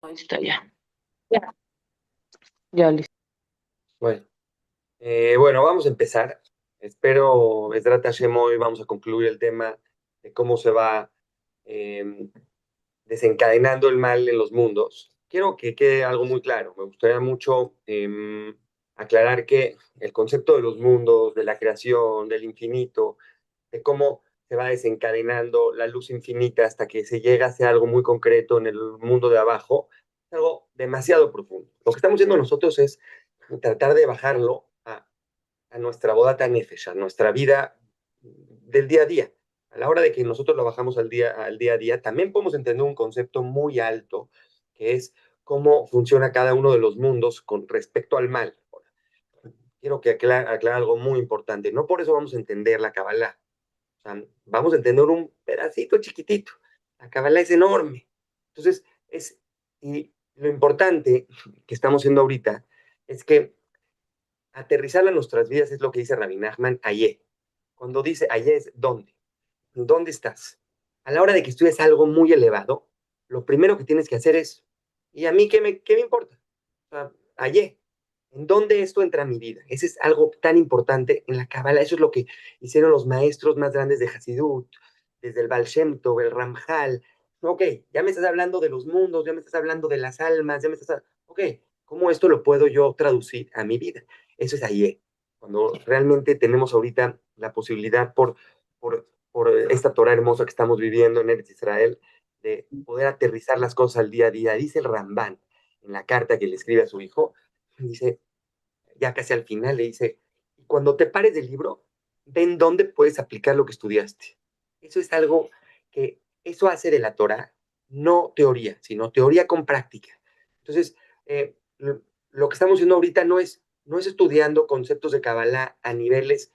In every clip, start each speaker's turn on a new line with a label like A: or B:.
A: Ahí está ya. Ya, ya listo.
B: Bueno, bueno, vamos a empezar. Espero, Besrat Hashem, hoy vamos a concluir el tema de cómo se va eh, desencadenando el mal en los mundos. Quiero que quede algo muy claro. Me gustaría mucho aclarar que el concepto de los mundos, de la creación, del infinito, de cómo se va desencadenando la luz infinita hasta que se llega a ser algo muy concreto en el mundo de abajo, es algo demasiado profundo. Lo que estamos haciendo nosotros es tratar de bajarlo a nuestra bodata nefesh, a nuestra vida del día a día. A la hora de que nosotros lo bajamos al día a día, también podemos entender un concepto muy alto, que es cómo funciona cada uno de los mundos con respecto al mal. Quiero que aclare algo muy importante. No por eso vamos a entender la Kabbalah. O sea, vamos a entender un pedacito chiquitito. La Kabbalah es enorme. Entonces, y lo importante que estamos haciendo ahorita es que aterrizar a nuestras vidas es lo que dice Rabbi Nachman ayer. Cuando dice ayer es ¿dónde? ¿Dónde estás? A la hora de que estudies algo muy elevado, lo primero que tienes que hacer es, ¿y a mí qué me importa? O sea, ayer, ¿en dónde esto entra a mi vida? Ese es algo tan importante en la Kabbalah. Eso es lo que hicieron los maestros más grandes de Hasidut, desde el Baal Shem Tov, el Ramjal. Ok, ya me estás hablando de los mundos, ya me estás hablando de las almas, ya me estás... Ok, ¿cómo esto lo puedo yo traducir a mi vida? Eso es ayer, cuando realmente tenemos ahorita la posibilidad por esta Torah hermosa que estamos viviendo en Eretz Israel, de poder aterrizar las cosas al día a día. Dice el Ramban en la carta que le escribe a su hijo, dice, ya casi al final, le dice, cuando te pares del libro, ven dónde puedes aplicar lo que estudiaste. Eso es algo que, eso hace de la Torah, no teoría, sino teoría con práctica. Entonces, lo que estamos haciendo ahorita no es estudiando conceptos de Kabbalah a niveles,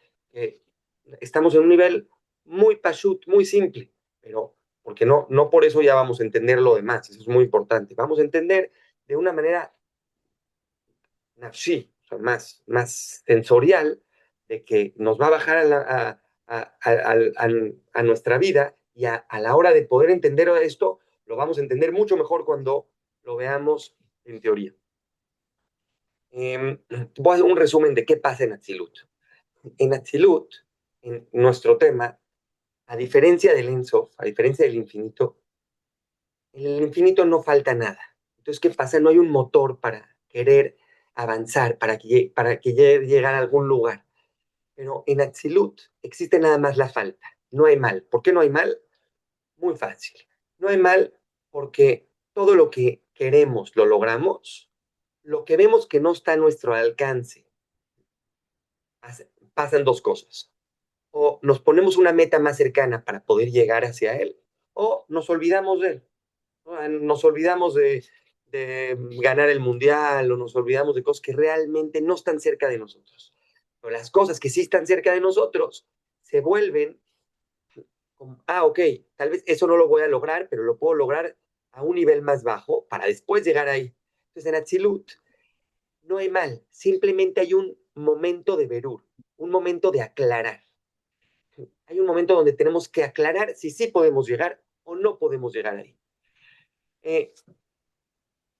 B: estamos en un nivel muy pashut, muy simple, pero porque no por eso ya vamos a entender lo demás, eso es muy importante. Vamos a entender de una manera nafshi, o sea, más sensorial, de que nos va a bajar a nuestra vida y a la hora de poder entender esto, lo vamos a entender mucho mejor cuando lo veamos en teoría. Voy a hacer un resumen de qué pasa en Atzilut. En Atzilut, en nuestro tema, a diferencia del Ensof, a diferencia del infinito, en el infinito no falta nada. Entonces, ¿qué pasa? No hay un motor para querer avanzar, para que llegar a algún lugar. Pero en Atzilut existe nada más la falta. No hay mal. ¿Por qué no hay mal? Muy fácil. No hay mal porque todo lo que queremos lo logramos. Lo que vemos que no está a nuestro alcance, pasan dos cosas. O nos ponemos una meta más cercana para poder llegar hacia él, o nos olvidamos de él. Nos olvidamos de ganar el mundial o nos olvidamos de cosas que realmente no están cerca de nosotros. Pero las cosas que sí están cerca de nosotros se vuelven como, ok, tal vez eso no lo voy a lograr, pero lo puedo lograr a un nivel más bajo para después llegar ahí. Entonces en Atzilut no hay mal, simplemente hay un momento de verur, un momento de aclarar. Hay un momento donde tenemos que aclarar si sí podemos llegar o no podemos llegar ahí. Eh,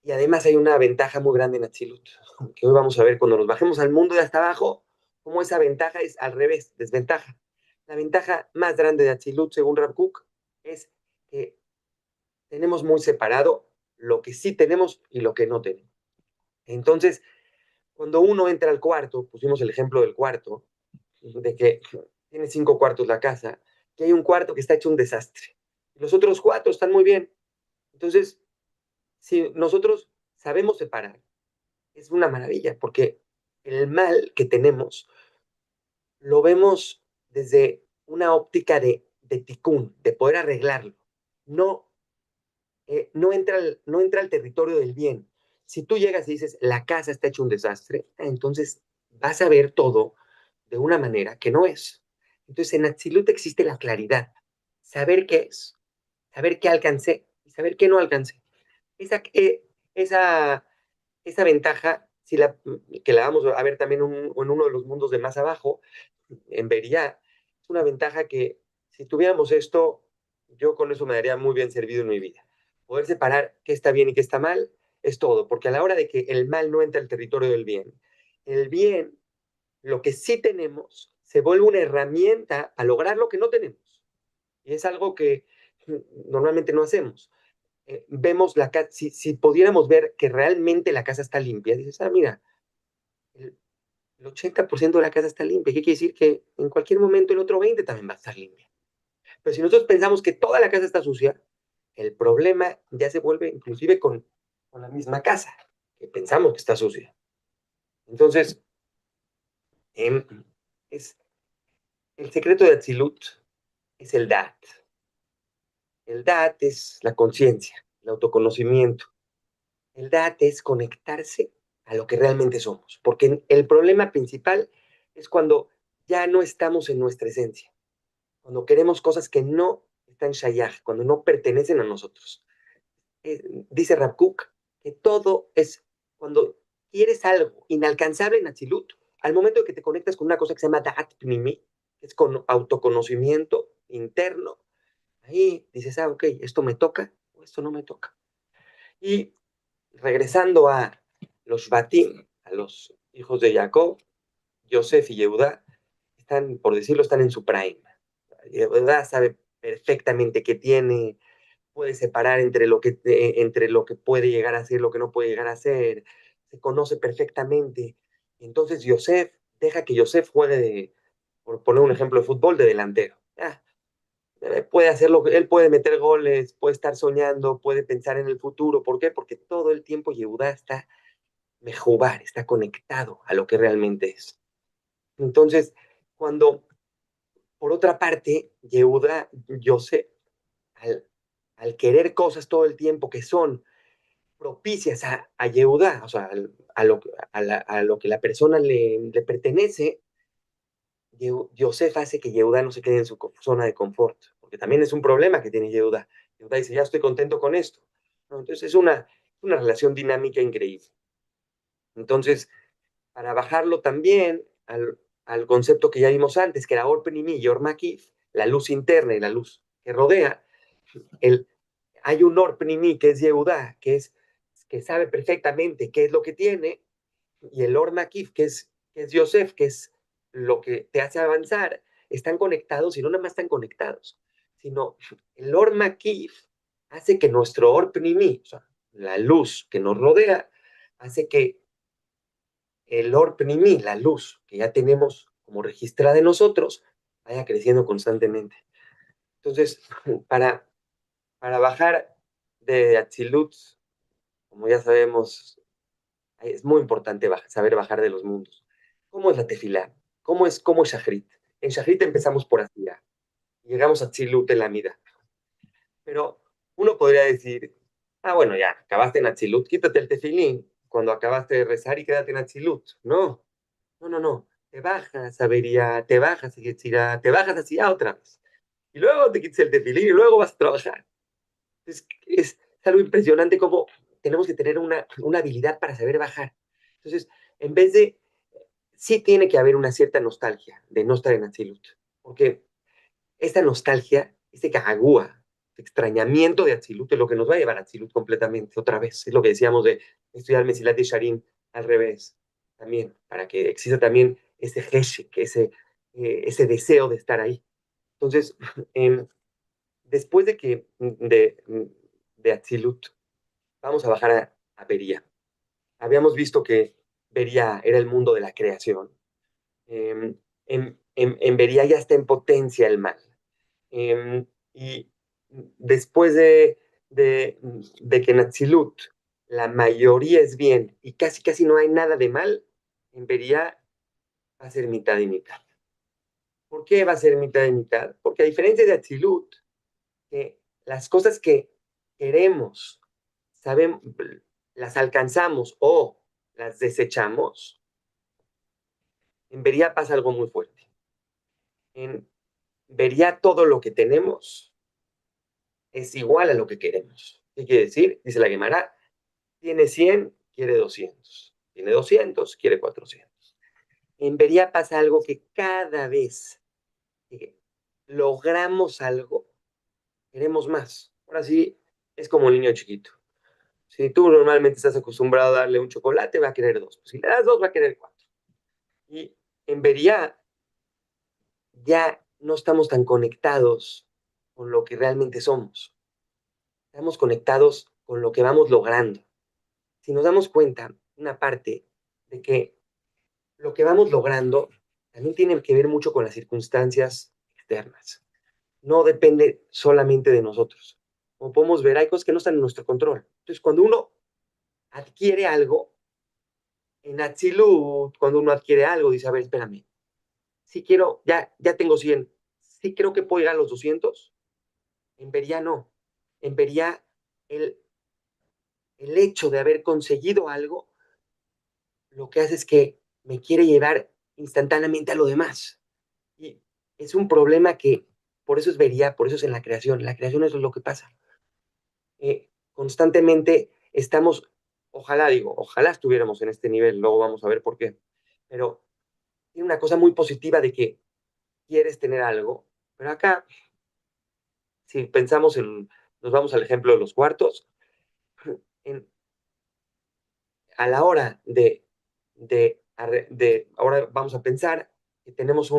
B: Y además hay una ventaja muy grande en Atsilut, que hoy vamos a ver cuando nos bajemos al mundo de hasta abajo, cómo esa ventaja es al revés, desventaja. La ventaja más grande de Atsilut, según Rav Kook, es que tenemos muy separado lo que sí tenemos y lo que no tenemos. Entonces, cuando uno entra al cuarto, pusimos el ejemplo del cuarto, de que tiene 5 cuartos la casa, que hay un cuarto que está hecho un desastre. Los otros cuatro están muy bien. Entonces, si nosotros sabemos separar, es una maravilla, porque el mal que tenemos lo vemos desde una óptica de tikkun, de poder arreglarlo. No, no entra al territorio del bien. Si tú llegas y dices, la casa está hecho un desastre, entonces vas a ver todo de una manera que no es. Entonces en Atzilut existe la claridad, saber qué es, saber qué alcancé y saber qué no alcancé. Esa, esa ventaja, que la vamos a ver también en uno de los mundos de más abajo, en Beria, es una ventaja que si tuviéramos esto, yo con eso me daría muy bien servido en mi vida. Poder separar qué está bien y qué está mal, es todo, porque a la hora de que el mal no entra al territorio del bien, el bien, lo que sí tenemos, se vuelve una herramienta a lograr lo que no tenemos. Y es algo que normalmente no hacemos. Vemos la casa, si pudiéramos ver que realmente la casa está limpia, dices, ah, mira, el, el 80% de la casa está limpia. ¿Qué quiere decir? Que en cualquier momento el otro 20% también va a estar limpia. Pero si nosotros pensamos que toda la casa está sucia, el problema ya se vuelve inclusive con la misma casa, que pensamos que está sucia. Entonces, eh, es, el secreto de Atzilut es el Dat. El Dat es la conciencia, el autoconocimiento. El Dat es conectarse a lo que realmente somos, porque el problema principal es cuando ya no estamos en nuestra esencia, cuando queremos cosas que no están shayach, cuando no pertenecen a nosotros. Dice Rav Kook que todo es cuando quieres algo inalcanzable en Atzilut, al momento de que te conectas con una cosa que se llama Da'at Pnimi, que es con autoconocimiento interno, ahí dices, ah, ok, esto me toca o esto no me toca. Y regresando a los Batim, a los hijos de Jacob, Yosef y Yehuda, están, por decirlo, están en su prime. Yehuda sabe perfectamente qué tiene, puede separar entre lo que puede llegar a ser, lo que no puede llegar a ser, se conoce perfectamente. Entonces Yosef, deja que Yosef juegue por poner un ejemplo de fútbol, de delantero. Puede hacerlo, él puede meter goles, puede estar soñando, puede pensar en el futuro. ¿Por qué? Porque todo el tiempo Yehuda está mejubar, está conectado a lo que realmente es. Entonces, cuando, por otra parte, Yehuda, Yosef, al, al querer cosas todo el tiempo que son propicias a Yehuda, o sea, a lo que la persona le pertenece, Yosef hace que Yehuda no se quede en su zona de confort, porque también es un problema que tiene Yehuda. Yehuda dice, ya estoy contento con esto. ¿No? Entonces es una relación dinámica increíble. Entonces, para bajarlo también al concepto que ya vimos antes, que era Or Penimi y Or Makif, la luz interna y la luz que rodea, el, hay un Or Penimi que es Yehuda, que sabe perfectamente qué es lo que tiene, y el Or Makif, que es Yosef, que es lo que te hace avanzar, están conectados y no nada más están conectados, sino el Or Makif hace que nuestro Or Penimi, o sea, la luz que nos rodea, hace que el Or Pnimi, la luz que ya tenemos como registrada en nosotros, vaya creciendo constantemente. Entonces, para, para bajar de Atzilut, como ya sabemos, es muy importante saber bajar de los mundos. ¿Cómo es la tefilá? ¿Cómo es Shachrit? En Shachrit empezamos por Asiyah, llegamos a Atzilut en la mida. Pero uno podría decir, ah, bueno, ya, acabaste en Atzilut, quítate el tefilín cuando acabaste de rezar y quédate en Atzilut. No, no, no, no. Te bajas a Beria, te bajas a Yetzirah, te bajas así otra vez. Y luego te quitas el tefilín y luego vas a trabajar. Es algo impresionante como tenemos que tener una habilidad para saber bajar. Entonces, en vez de, sí tiene que haber una cierta nostalgia de no estar en Atzilut. Porque esta nostalgia, este cagagúa, este extrañamiento de Atzilut es lo que nos va a llevar a Atzilut completamente otra vez. Es lo que decíamos de estudiar Mesilat y Sharim al revés, también, para que exista también ese heshek, ese deseo de estar ahí. Entonces, después de Atzilut, vamos a bajar a Beria. Habíamos visto que Beria era el mundo de la creación. En Beria ya está en potencia el mal. Y después de que en Atzilut la mayoría es bien y casi casi no hay nada de mal, en Beria va a ser mitad y mitad. ¿Por qué va a ser mitad y mitad? Porque a diferencia de Atzilut, que las cosas que queremos, sabemos, las alcanzamos o las desechamos, en Beria pasa algo muy fuerte. En Beria todo lo que tenemos es igual a lo que queremos. ¿Qué quiere decir? Dice la Gemara, tiene 100, quiere 200. Tiene 200, quiere 400. En Beria pasa algo que cada vez que logramos algo, queremos más. Ahora sí, es como un niño chiquito. Si tú normalmente estás acostumbrado a darle un chocolate, va a querer dos. Pues si le das dos, va a querer cuatro. Y en Beria ya no estamos tan conectados con lo que realmente somos. Estamos conectados con lo que vamos logrando. Si nos damos cuenta, una parte de que lo que vamos logrando también tiene que ver mucho con las circunstancias externas. No depende solamente de nosotros. Como podemos ver, hay cosas que no están en nuestro control. Entonces, cuando uno adquiere algo, en Atzilut, cuando uno adquiere algo, dice, a ver, espérame, si quiero, ya tengo 100, si creo que puedo llegar a los 200, en Beria no. En Beria, el, el hecho de haber conseguido algo, lo que hace es que me quiere llevar instantáneamente a lo demás. Y es un problema que, por eso es Beria, por eso es en la creación. En la creación eso es lo que pasa. Constantemente estamos, ojalá estuviéramos en este nivel, luego vamos a ver por qué, pero tiene una cosa muy positiva de que quieres tener algo, pero acá, si pensamos nos vamos al ejemplo de los cuartos, en, a la hora ahora vamos a pensar que tenemos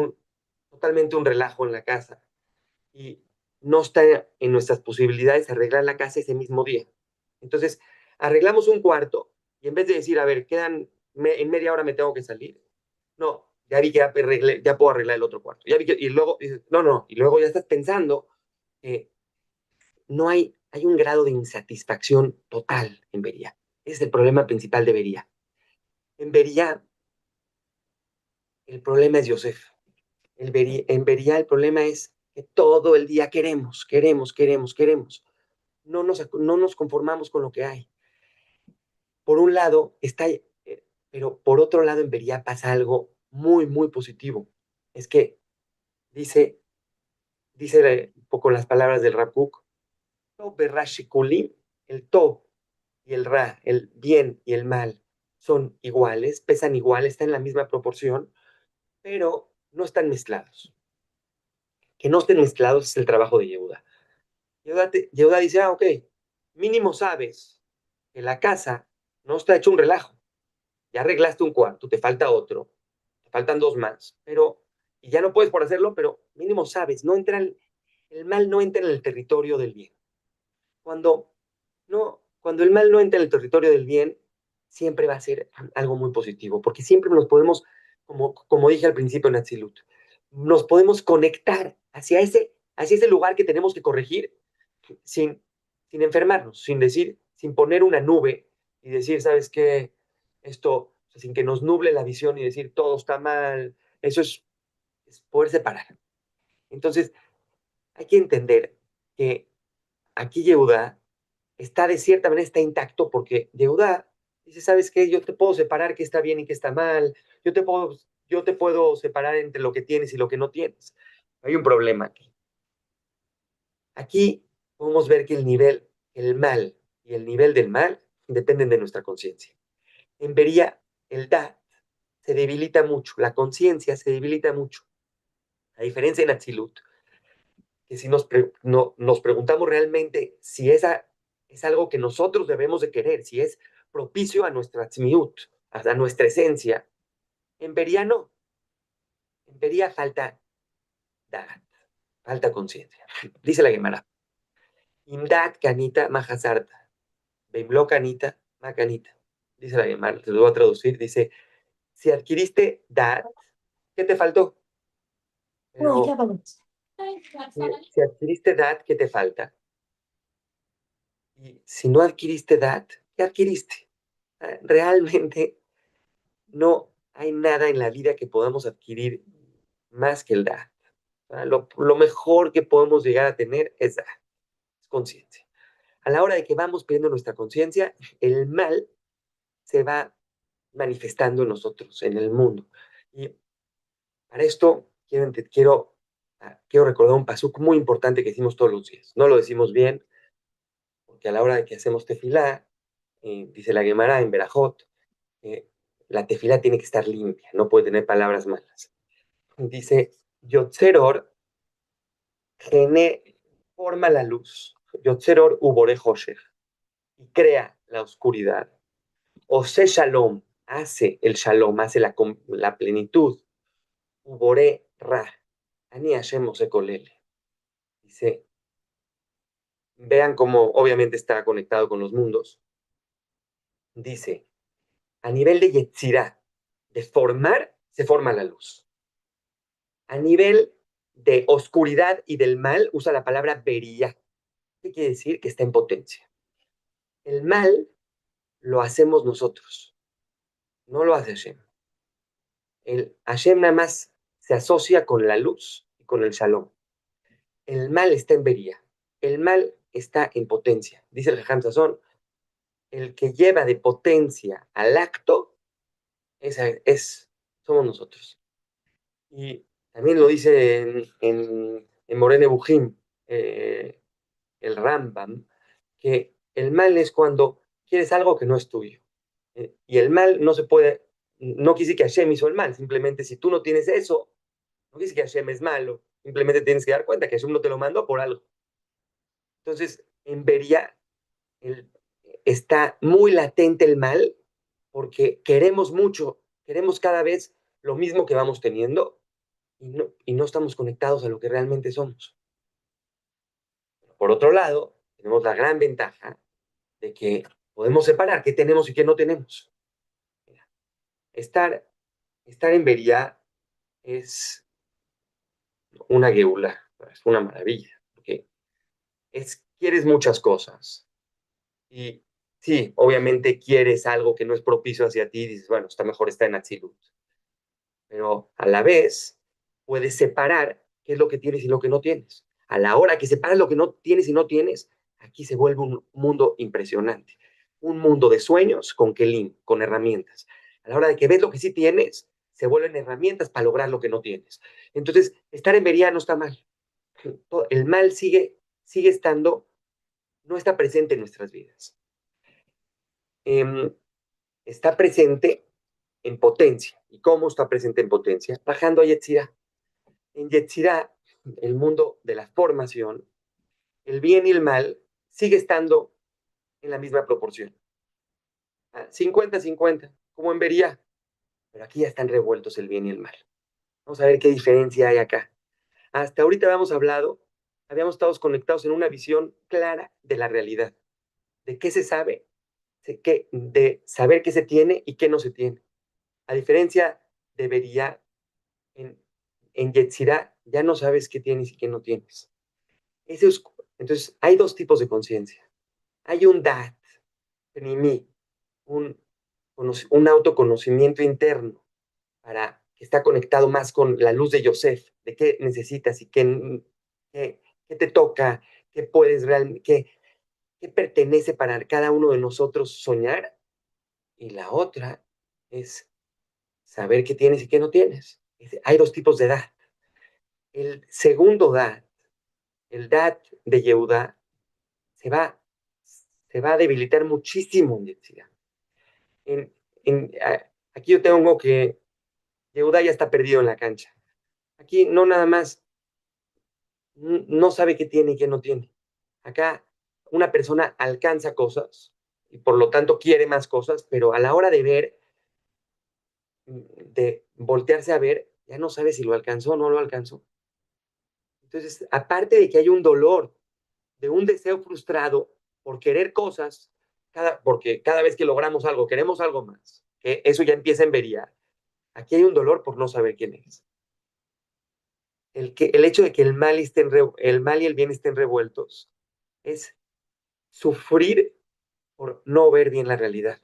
B: totalmente un relajo en la casa y no está en nuestras posibilidades arreglar la casa ese mismo día. Entonces, arreglamos un cuarto y en vez de decir, a ver, en media hora me tengo que salir, no, ya vi que ya puedo arreglar el otro cuarto. Y luego dices, no, no, y luego ya estás pensando que no hay un grado de insatisfacción total en Beria. Ese es el problema principal de Beria. En Beria, el problema es Yosef. En Beria, el problema es que todo el día queremos, queremos, queremos, queremos. No nos conformamos con lo que hay. Por un lado, pero por otro lado, en Beria pasa algo muy, muy positivo. Es que dice, dice un poco las palabras del Rabkuk, el Tov y el Ra, el bien y el mal, son iguales, pesan igual, están en la misma proporción, pero no están mezclados. Que no estén mezclados es el trabajo de Yehuda. Yehuda dice, ok, mínimo sabes que la casa no está hecho un relajo. Ya arreglaste un cuarto, te falta otro, te faltan dos más, y ya no puedes por hacerlo, pero mínimo sabes, el mal no entra en el territorio del bien. Cuando, cuando el mal no entra en el territorio del bien, siempre va a ser algo muy positivo, porque siempre nos podemos, como dije al principio en Atzilut, nos podemos conectar hacia ese lugar que tenemos que corregir sin, sin enfermarnos, sin poner una nube y decir, ¿sabes qué? Esto, sin que nos nuble la visión y decir todo está mal, eso es poder separar. Entonces, hay que entender que aquí Yehuda está de cierta manera está intacto porque Yehuda dice, ¿sabes qué? Yo te puedo separar qué está bien y qué está mal, yo te puedo separar entre lo que tienes y lo que no tienes. Hay un problema aquí. Aquí podemos ver que el mal y el nivel del mal dependen de nuestra conciencia. En Beria, el da se debilita mucho, la conciencia se debilita mucho. A diferencia en Atzilut, que si nos preguntamos realmente si esa es algo que nosotros debemos de querer, si es propicio a nuestra tzmiut, a nuestra esencia, en Beria no. En Beria da, falta conciencia. Dice la Gemara, imdat kanita mahazarta, beimlo kanita makanita. Dice la Gemara, te lo voy a traducir, dice, si adquiriste dat, ¿qué te faltó? Pero si adquiriste dat, ¿qué te falta? Y si no adquiriste edad, ¿qué adquiriste? Realmente no hay nada en la vida que podamos adquirir más que el edad. Lo mejor que podemos llegar a tener es edad, es conciencia. A la hora de que vamos perdiendo nuestra conciencia, el mal se va manifestando en nosotros, en el mundo. Y para esto quiero recordar un pasuk muy importante que decimos todos los días. No lo decimos bien, porque a la hora de que hacemos tefilá, dice la Gemara en Berajot, eh, la tefila tiene que estar limpia, no puede tener palabras malas. Dice, Yotzeror forma la luz. Yotzeror ubore Hosher, y crea la oscuridad. Ose shalom, hace el shalom, hace la plenitud. Ubore ra, ani Hashem ose kolele. Dice, vean cómo obviamente está conectado con los mundos. Dice, a nivel de yetzirah, de formar, se forma la luz. A nivel de oscuridad y del mal, usa la palabra bería. ¿Qué quiere decir? Que está en potencia. El mal lo hacemos nosotros, no lo hace Hashem. El Hashem nada más se asocia con la luz y con el shalom. El mal está en vería. El mal está en potencia. Dice el Jajam Sazón, el que lleva de potencia al acto somos nosotros. Y también lo dice en Morene Bujim, el Rambam, que el mal es cuando quieres algo que no es tuyo. Y el mal no se puede, no quise que Hashem hizo el mal, simplemente si tú no tienes eso, no quise que Hashem es malo, simplemente tienes que dar cuenta que Hashem no te lo mandó por algo. Entonces, en Beria está muy latente el mal porque queremos mucho, queremos cada vez lo mismo que vamos teniendo y no estamos conectados a lo que realmente somos. Por otro lado, tenemos la gran ventaja de que podemos separar qué tenemos y qué no tenemos. Estar, estar en Beria es una geula, es una maravilla, porque quieres muchas cosas. Y sí, obviamente quieres algo que no es propicio hacia ti y dices, bueno, está mejor estar en Atzilut. Pero a la vez puedes separar qué es lo que tienes y lo que no tienes. A la hora que separas lo que no tienes y no tienes, aquí se vuelve un mundo impresionante. Un mundo de sueños con kelim, con herramientas. A la hora de que ves lo que sí tienes, se vuelven herramientas para lograr lo que no tienes. Entonces, estar en vería no está mal. El mal sigue estando, no está presente en nuestras vidas. Está presente en potencia. ¿Y cómo está presente en potencia? Bajando a Yetzirah. En Yetzirah, el mundo de la formación, el bien y el mal sigue estando en la misma proporción. 50-50, como en Beria. Pero aquí ya están revueltos el bien y el mal. Vamos a ver qué diferencia hay acá. Hasta ahorita habíamos estado conectados en una visión clara de la realidad, de qué se sabe, de saber qué se tiene y qué no se tiene. A diferencia de Beria, en, en Yetzirah ya no sabes qué tienes y qué no tienes. Entonces, hay dos tipos de conciencia. Hay un dat, mí, un, un autoconocimiento interno que está conectado más con la luz de Yosef, de qué necesitas y qué te toca, qué puedes realmente, qué pertenece para cada uno de nosotros soñar. Y la otra es saber qué tienes y qué no tienes. Hay dos tipos de dat. El segundo dat, el dat de Yehuda, se va, se va a debilitar muchísimo en Yetzirah. En, aquí yo tengo que Yehuda ya está perdido en la cancha. Aquí no nada más, no sabe qué tiene y qué no tiene. Acá una persona alcanza cosas y por lo tanto quiere más cosas, pero a la hora de ver, de voltearse a ver, ya no sabe si lo alcanzó o no lo alcanzó. Entonces, aparte de que hay un dolor, de un deseo frustrado por querer cosas, porque cada vez que logramos algo, queremos algo más, que eso ya empieza en vería. Aquí hay un dolor por no saber quién es. El hecho de que el mal y el bien estén revueltos es sufrir por no ver bien la realidad.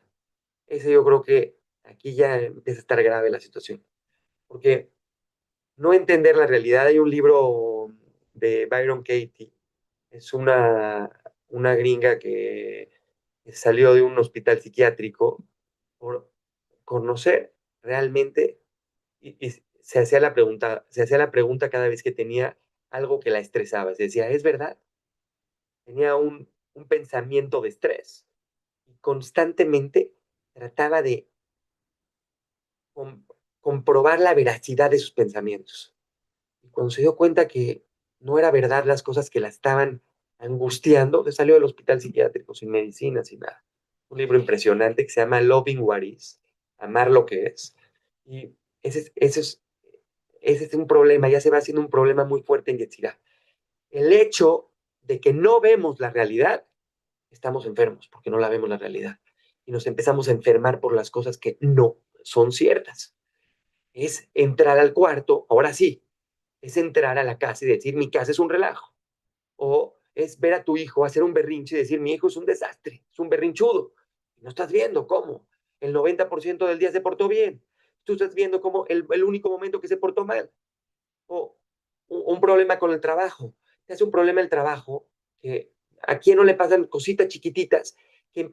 B: Ese yo creo que aquí ya empieza a estar grave la situación. Porque no entender la realidad, hay un libro de Byron Katie, es una gringa que salió de un hospital psiquiátrico por conocer realmente y se hacía la pregunta cada vez que tenía algo que la estresaba. Se decía, ¿es verdad? Tenía un pensamiento de estrés y constantemente trataba de com- comprobar la veracidad de sus pensamientos. Y cuando se dio cuenta que no era verdad las cosas que la estaban angustiando, se salió del hospital psiquiátrico sin medicina, sin nada. un libro impresionante que se llama Loving What Is, Amar lo que es. Y ese es un problema, ya se va haciendo un problema muy fuerte en Yetzirah. El hecho de que no vemos la realidad, estamos enfermos porque no la vemos la realidad. Y nos empezamos a enfermar por las cosas que no son ciertas. Es entrar al cuarto, ahora sí, es entrar a la casa y decir, mi casa es un relajo. O es ver a tu hijo hacer un berrinche y decir, mi hijo es un desastre, es un berrinchudo. No estás viendo cómo el 90% del día se portó bien. Tú estás viendo cómo el único momento que se portó mal. O un problema con el trabajo. Te hace un problema el trabajo que a quién no le pasan cositas chiquititas que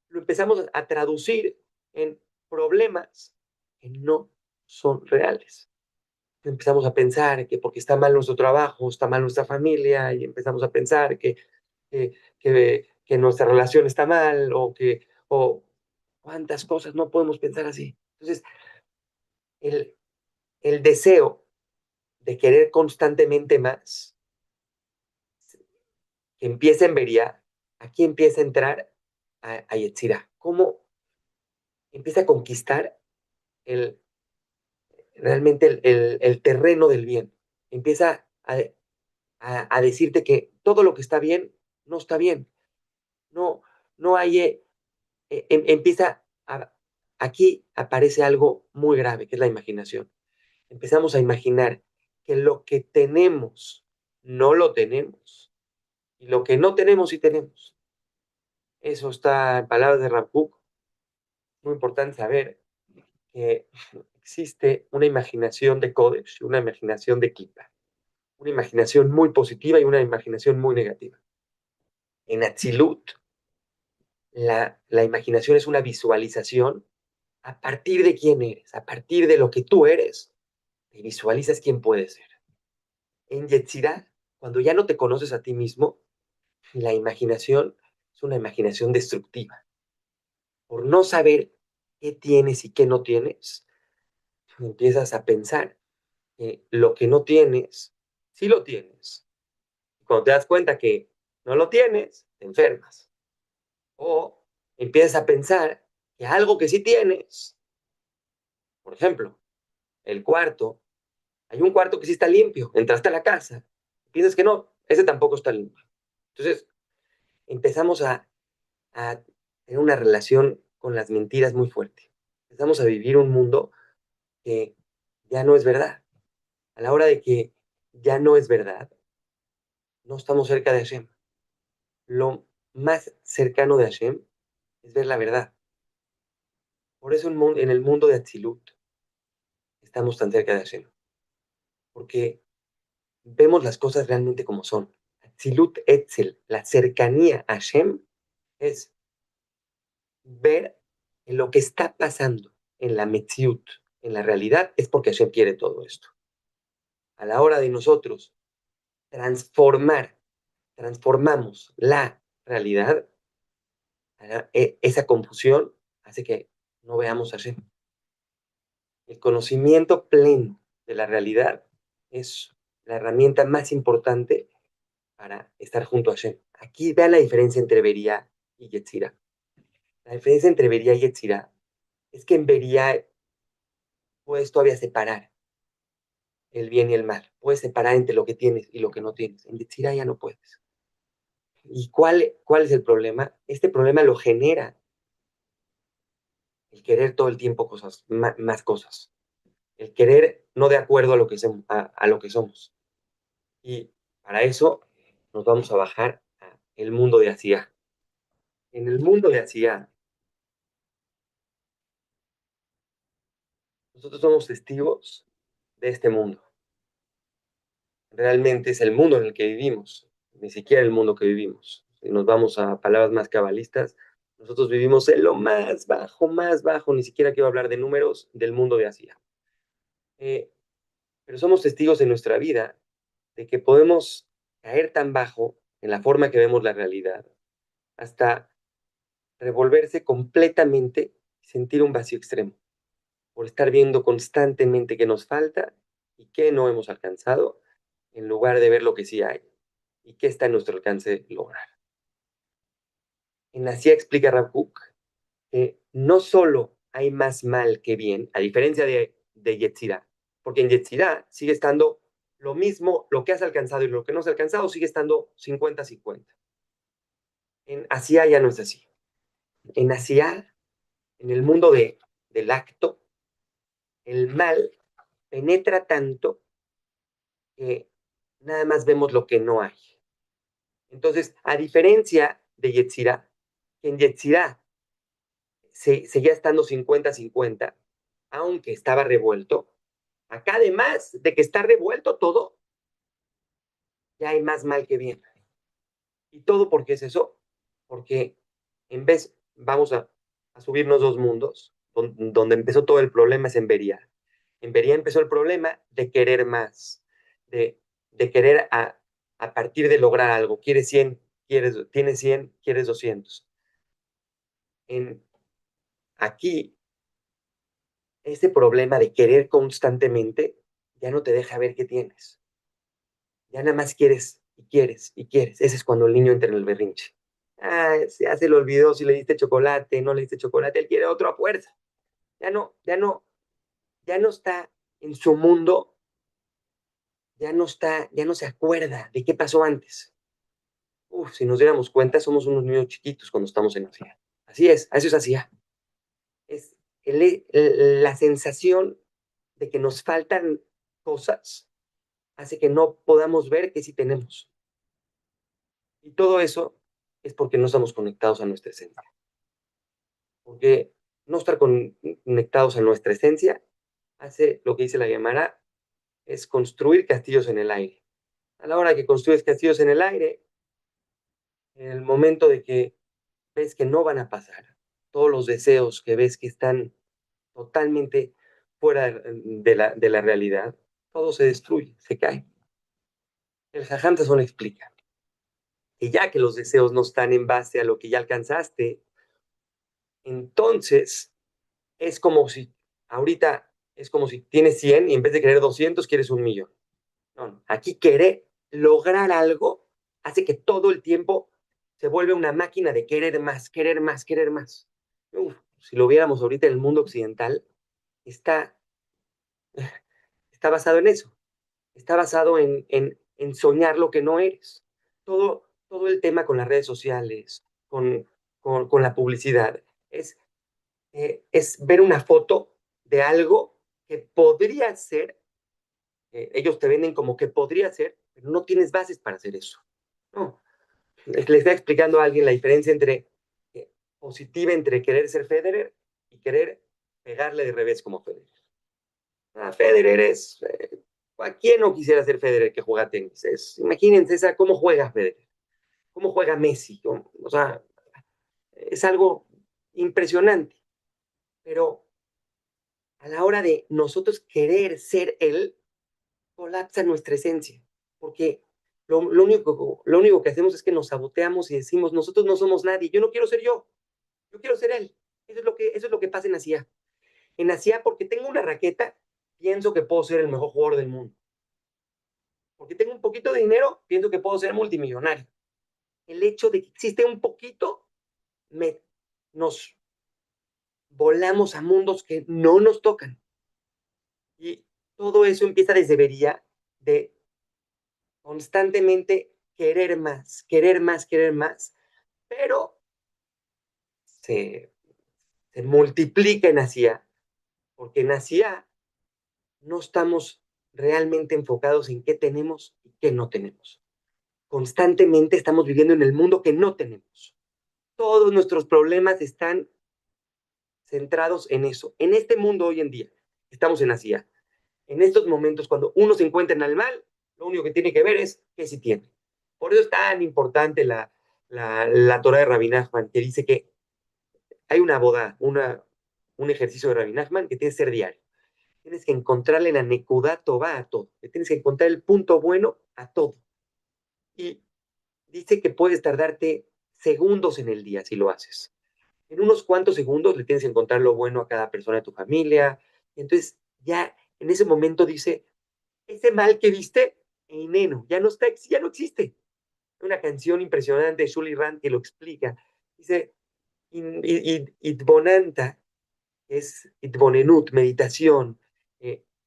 B: lo empezamos a traducir en problemas que no son reales. Empezamos a pensar que porque está mal nuestro trabajo, está mal nuestra familia, y empezamos a pensar que nuestra relación está mal, o cuántas cosas no podemos pensar así. Entonces, el, el deseo de querer constantemente más, que empieza en Beria, aquí empieza a entrar a Yetzirah. ¿Cómo empieza a conquistar el, realmente el terreno del bien? Empieza a decirte que todo lo que está bien no está bien. No, no hay, empieza aquí aparece algo muy grave, que es la imaginación. Empezamos a imaginar que lo que tenemos no lo tenemos y lo que no tenemos sí tenemos. Eso está en palabras de Rav Kook. Muy importante saber que existe una imaginación de Kodesh y una imaginación de Klipa. Una imaginación muy positiva y una imaginación muy negativa. En Atzilut, la imaginación es una visualización a partir de quién eres, a partir de lo que tú eres, te visualizas quién puedes ser. En Yetzirah, cuando ya no te conoces a ti mismo, la imaginación es una imaginación destructiva. Por no saber qué tienes y qué no tienes, empiezas a pensar que lo que no tienes, sí lo tienes. Cuando te das cuenta que no lo tienes, te enfermas. O empiezas a pensar que algo que sí tienes, por ejemplo, el cuarto, hay un cuarto que sí está limpio, entraste a la casa, piensas que no, ese tampoco está limpio. Entonces empezamos a tener una relación con las mentiras muy fuerte. Empezamos a vivir un mundo que ya no es verdad. A la hora de que ya no es verdad, no estamos cerca de Hashem. Lo más cercano de Hashem es ver la verdad. Por eso en el mundo de Atzilut estamos tan cerca de Hashem, porque vemos las cosas realmente como son. Atzilut Etzel, la cercanía a Hashem, es ver que lo que está pasando en la Metziut, en la realidad, es porque Hashem quiere todo esto. A la hora de nosotros transformamos la realidad, esa confusión hace que no veamos a Hashem. El conocimiento pleno de la realidad es la herramienta más importante para estar junto a Hashem. Aquí vean la diferencia entre Beria y Yetzirah. La diferencia entre Beria y Yetzirah es que en Beria puedes todavía separar el bien y el mal. Puedes separar entre lo que tienes y lo que no tienes. En Yetzirah ya no puedes. ¿Y cuál es el problema? Este problema lo genera el querer todo el tiempo cosas, más cosas. El querer no de acuerdo a lo que, a lo que somos. Y para eso nos vamos a bajar a el mundo de Asia. En el mundo de Asia, nosotros somos testigos de este mundo. Realmente es el mundo en el que vivimos, ni siquiera el mundo que vivimos. Si nos vamos a palabras más cabalistas, nosotros vivimos en lo más bajo, ni siquiera quiero hablar de números del mundo de Asia. Eh, pero somos testigos en nuestra vida de que podemos caer tan bajo en la forma que vemos la realidad, hasta revolverse completamente y sentir un vacío extremo, por estar viendo constantemente qué nos falta y qué no hemos alcanzado, en lugar de ver lo que sí hay y qué está en nuestro alcance lograr. En Asia explica Rav Kook que no solo hay más mal que bien, a diferencia de Yetzirah, porque en Yetzirah sigue estando lo mismo, lo que has alcanzado y lo que no has alcanzado sigue estando 50-50. En Asiá ya no es así. En Asiá, en el mundo del acto, el mal penetra tanto que nada más vemos lo que no hay. Entonces, a diferencia de Yetzirah, que en Yetzirah seguía estando 50-50, aunque estaba revuelto, acá además de que está revuelto todo, ya hay más mal que bien. ¿Y todo por qué es eso? Porque en vez, vamos a subirnos dos mundos, donde empezó todo el problema es en Bería. En Bería empezó el problema de querer más, de querer a partir de lograr algo. Quieres 100, tienes 100, quieres 200. En, aquí, ese problema de querer constantemente ya no te deja ver qué tienes. Ya nada más quieres y quieres y quieres. Ese es cuando el niño entra en el berrinche. Ah, ya se le olvidó si le diste chocolate, no le diste chocolate, él quiere otro a fuerza. Ya no está en su mundo, ya no se acuerda de qué pasó antes. Uf, si nos diéramos cuenta, somos unos niños chiquitos cuando estamos en Asia. Así es, eso es Asia. Es la sensación de que nos faltan cosas hace que no podamos ver que sí tenemos. Y todo eso es porque no estamos conectados a nuestra esencia. Porque no estar conectados a nuestra esencia hace lo que dice la Gemara, es construir castillos en el aire. A la hora que construyes castillos en el aire, en el momento de que ves que no van a pasar, todos los deseos que ves que están totalmente fuera de la realidad, todo se destruye, se cae. El Jajam Sazón explica que ya que los deseos no están en base a lo que ya alcanzaste, entonces es como si ahorita es como si tienes 100 y en vez de querer 200 quieres 1 millón. No, aquí querer lograr algo hace que todo el tiempo se vuelve una máquina de querer más, querer más, querer más. Uf, si lo viéramos ahorita en el mundo occidental, está, está basado en eso. Está basado en soñar lo que no eres. Todo el tema con las redes sociales, con la publicidad, es ver una foto de algo que podría ser, ellos te venden como que podría ser, pero no tienes bases para hacer eso. No, le está explicando a alguien la diferencia entre positiva entre querer ser Federer y querer pegarle de revés como Federer. Federer es, ¿a quién no quisiera ser Federer que juega tenis? Imagínense cómo juega Federer, cómo juega Messi. O sea, es algo impresionante, pero a la hora de nosotros querer ser él, colapsa nuestra esencia, porque lo único que hacemos es que nos saboteamos y decimos, nosotros no somos nadie, yo no quiero ser yo quiero ser él. Eso es lo que pasa en Asia. En Asia, porque tengo una raqueta, pienso que puedo ser el mejor jugador del mundo. Porque tengo un poquito de dinero, pienso que puedo ser multimillonario. El hecho de que existe un poquito, me, nos volamos a mundos que no nos tocan. Y todo eso empieza desde vería de constantemente querer más, querer más, querer más, pero se, se multiplica en Asia, porque en Asia no estamos realmente enfocados en qué tenemos y qué no tenemos. Constantemente estamos viviendo en el mundo que no tenemos. Todos nuestros problemas están centrados en eso. En este mundo hoy en día, estamos en Asia. En estos momentos, cuando uno se encuentra en el mal, lo único que tiene que ver es qué sí tiene. Por eso es tan importante la Torah de Rabbi Nachman, que dice que hay una boda, un ejercicio de Rabbi Nachman que tiene que ser diario. Tienes que encontrarle la Nekudá Tová a todo. Tienes que encontrar el punto bueno a todo. Y dice que puedes tardarte segundos en el día si lo haces. En unos cuantos segundos le tienes que encontrar lo bueno a cada persona de tu familia. Y entonces ya en ese momento dice, ese mal que viste, Eineno, ya no existe. Una canción impresionante de Shuli Rand que lo explica. Dice, Itbonanta es itbonenut, meditación,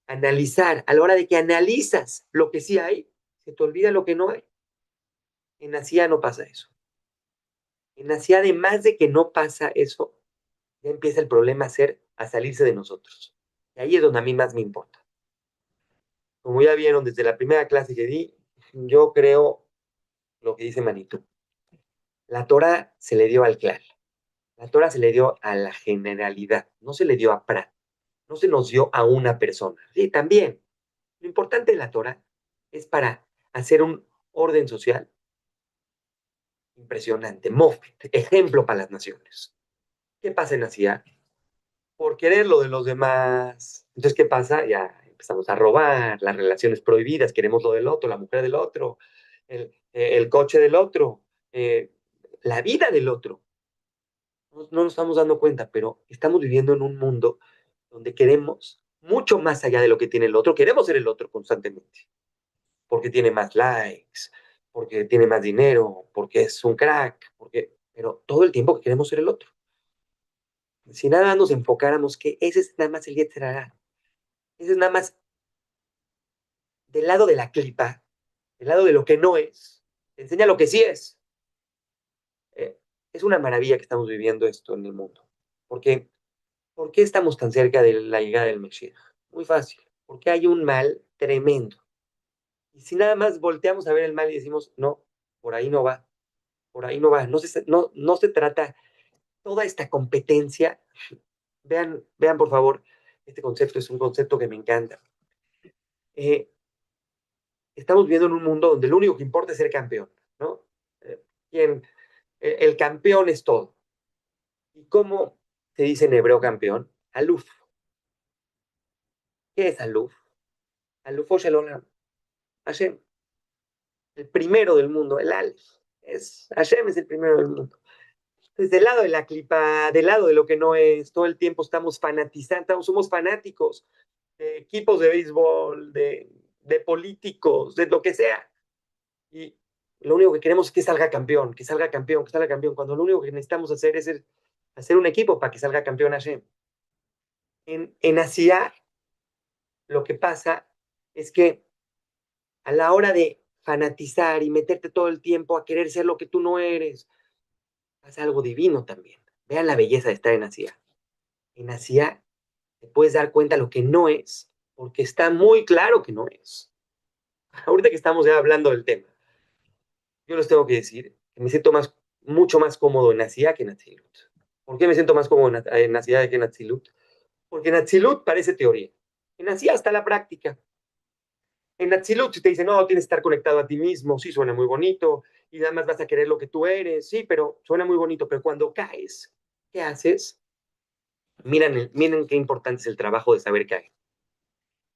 B: analizar. A la hora de que analizas lo que sí hay, se te olvida lo que no hay. En Asia no pasa eso. En Asia, además de que no pasa eso, ya empieza el problema a salirse de nosotros. Y ahí es donde a mí más me importa. Como ya vieron desde la primera clase que di, yo creo lo que dice Manito. La Torah se le dio al clan. La Torah se le dio a la generalidad, no se le dio a Prat, no se nos dio a una persona. Sí, también. Lo importante de la Torah es para hacer un orden social impresionante, mofet, ejemplo para las naciones. ¿Qué pasa en Asia? Por querer lo de los demás. Entonces, ¿qué pasa? Ya empezamos a robar, las relaciones prohibidas, queremos lo del otro, la mujer del otro, el coche del otro, eh, la vida del otro. No nos estamos dando cuenta, pero estamos viviendo en un mundo donde queremos mucho más allá de lo que tiene el otro, queremos ser el otro constantemente, porque tiene más likes, porque tiene más dinero, porque es un crack, pero todo el tiempo que queremos ser el otro. Si nada más nos enfocáramos que ese es nada más el Yetzer Hara, ese es nada más del lado de la clipa, del lado de lo que no es, te enseña lo que sí es. Eh, es una maravilla que estamos viviendo esto en el mundo, porque ¿por qué estamos tan cerca de la llegada del Mashiach? Muy fácil, porque hay un mal tremendo. Y si nada más volteamos a ver el mal y decimos, no, por ahí no va, por ahí no va, no se trata toda esta competencia. Vean por favor, este concepto es un concepto que me encanta. Eh, Estamos viviendo en un mundo donde lo único que importa es ser campeón, ¿no? Eh, quien, el campeón es todo. ¿Y cómo se dice en hebreo campeón? Aluf. ¿Qué es Aluf? Alufo Shalom. Hashem, el primero del mundo, el Aleph. Hashem es el primero del mundo. Entonces, del lado de la clipa, del lado de lo que no es, todo el tiempo estamos fanatizando, somos fanáticos de equipos de béisbol, de políticos, de lo que sea. Y lo único que queremos es que salga campeón, que salga campeón, que salga campeón, cuando lo único que necesitamos hacer es hacer un equipo para que salga campeón Hashem. En Asia, lo que pasa es que a la hora de fanatizar y meterte todo el tiempo a querer ser lo que tú no eres, pasa algo divino también. Vean la belleza de estar en Asia. En Asia te puedes dar cuenta lo que no es, porque está muy claro que no es. Ahorita que estamos ya hablando del tema, yo les tengo que decir que me siento mucho más cómodo en Asia que en Atzilut. ¿Por qué me siento más cómodo en Asia que en Atzilut? Porque en Atzilut parece teoría. En Asia está la práctica. En Atzilut, si te dicen, no, tienes que estar conectado a ti mismo, sí, suena muy bonito, y además vas a querer lo que tú eres, sí, pero suena muy bonito, pero cuando caes, ¿qué haces? Miren qué importante es el trabajo de saber caer.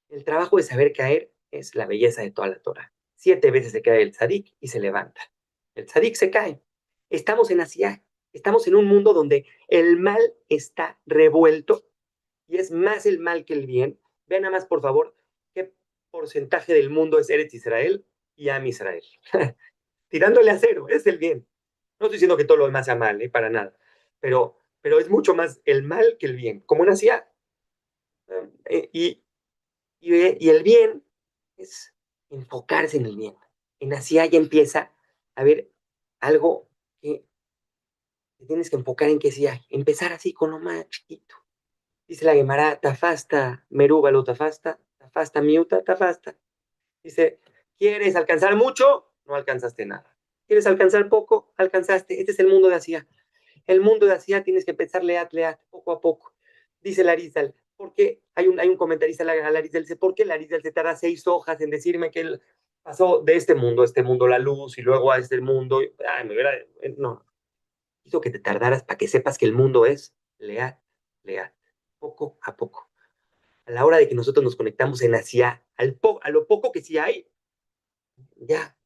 B: El trabajo de saber caer es la belleza de toda la Torah. 7 veces se cae el tzadik y se levanta. El tzadik se cae. Estamos en Asia, estamos en un mundo donde el mal está revuelto y es más el mal que el bien. Vean nada más, por favor, qué porcentaje del mundo es Eretz Israel y Am Israel. Tirándole a cero, es el bien. No estoy diciendo que todo lo demás sea mal, para nada, pero es mucho más el mal que el bien. Como en Asia, y y el bien es enfocarse en el bien. En Asia ya empieza a ver algo que te tienes que enfocar en que sea, empezar así con lo más chiquito. Dice la Gemara, tafasta, merúbalo, tafasta, tafasta, miuta, tafasta. Dice, ¿quieres alcanzar mucho? No alcanzaste nada. ¿Quieres alcanzar poco? Alcanzaste. Este es el mundo de Asia. El mundo de Asia tienes que empezar leat, poco a poco. Dice Larizal, porque hay un comentarista, Larizal, dice, ¿por qué Larizal se tarda 6 hojas en decirme que él pasó de este mundo a este mundo la luz y luego a este mundo? Ay, no, hizo que te tardaras para que sepas que el mundo es leat, poco a poco. A la hora de que nosotros nos conectamos en Asia, a lo poco que sí hay, ya,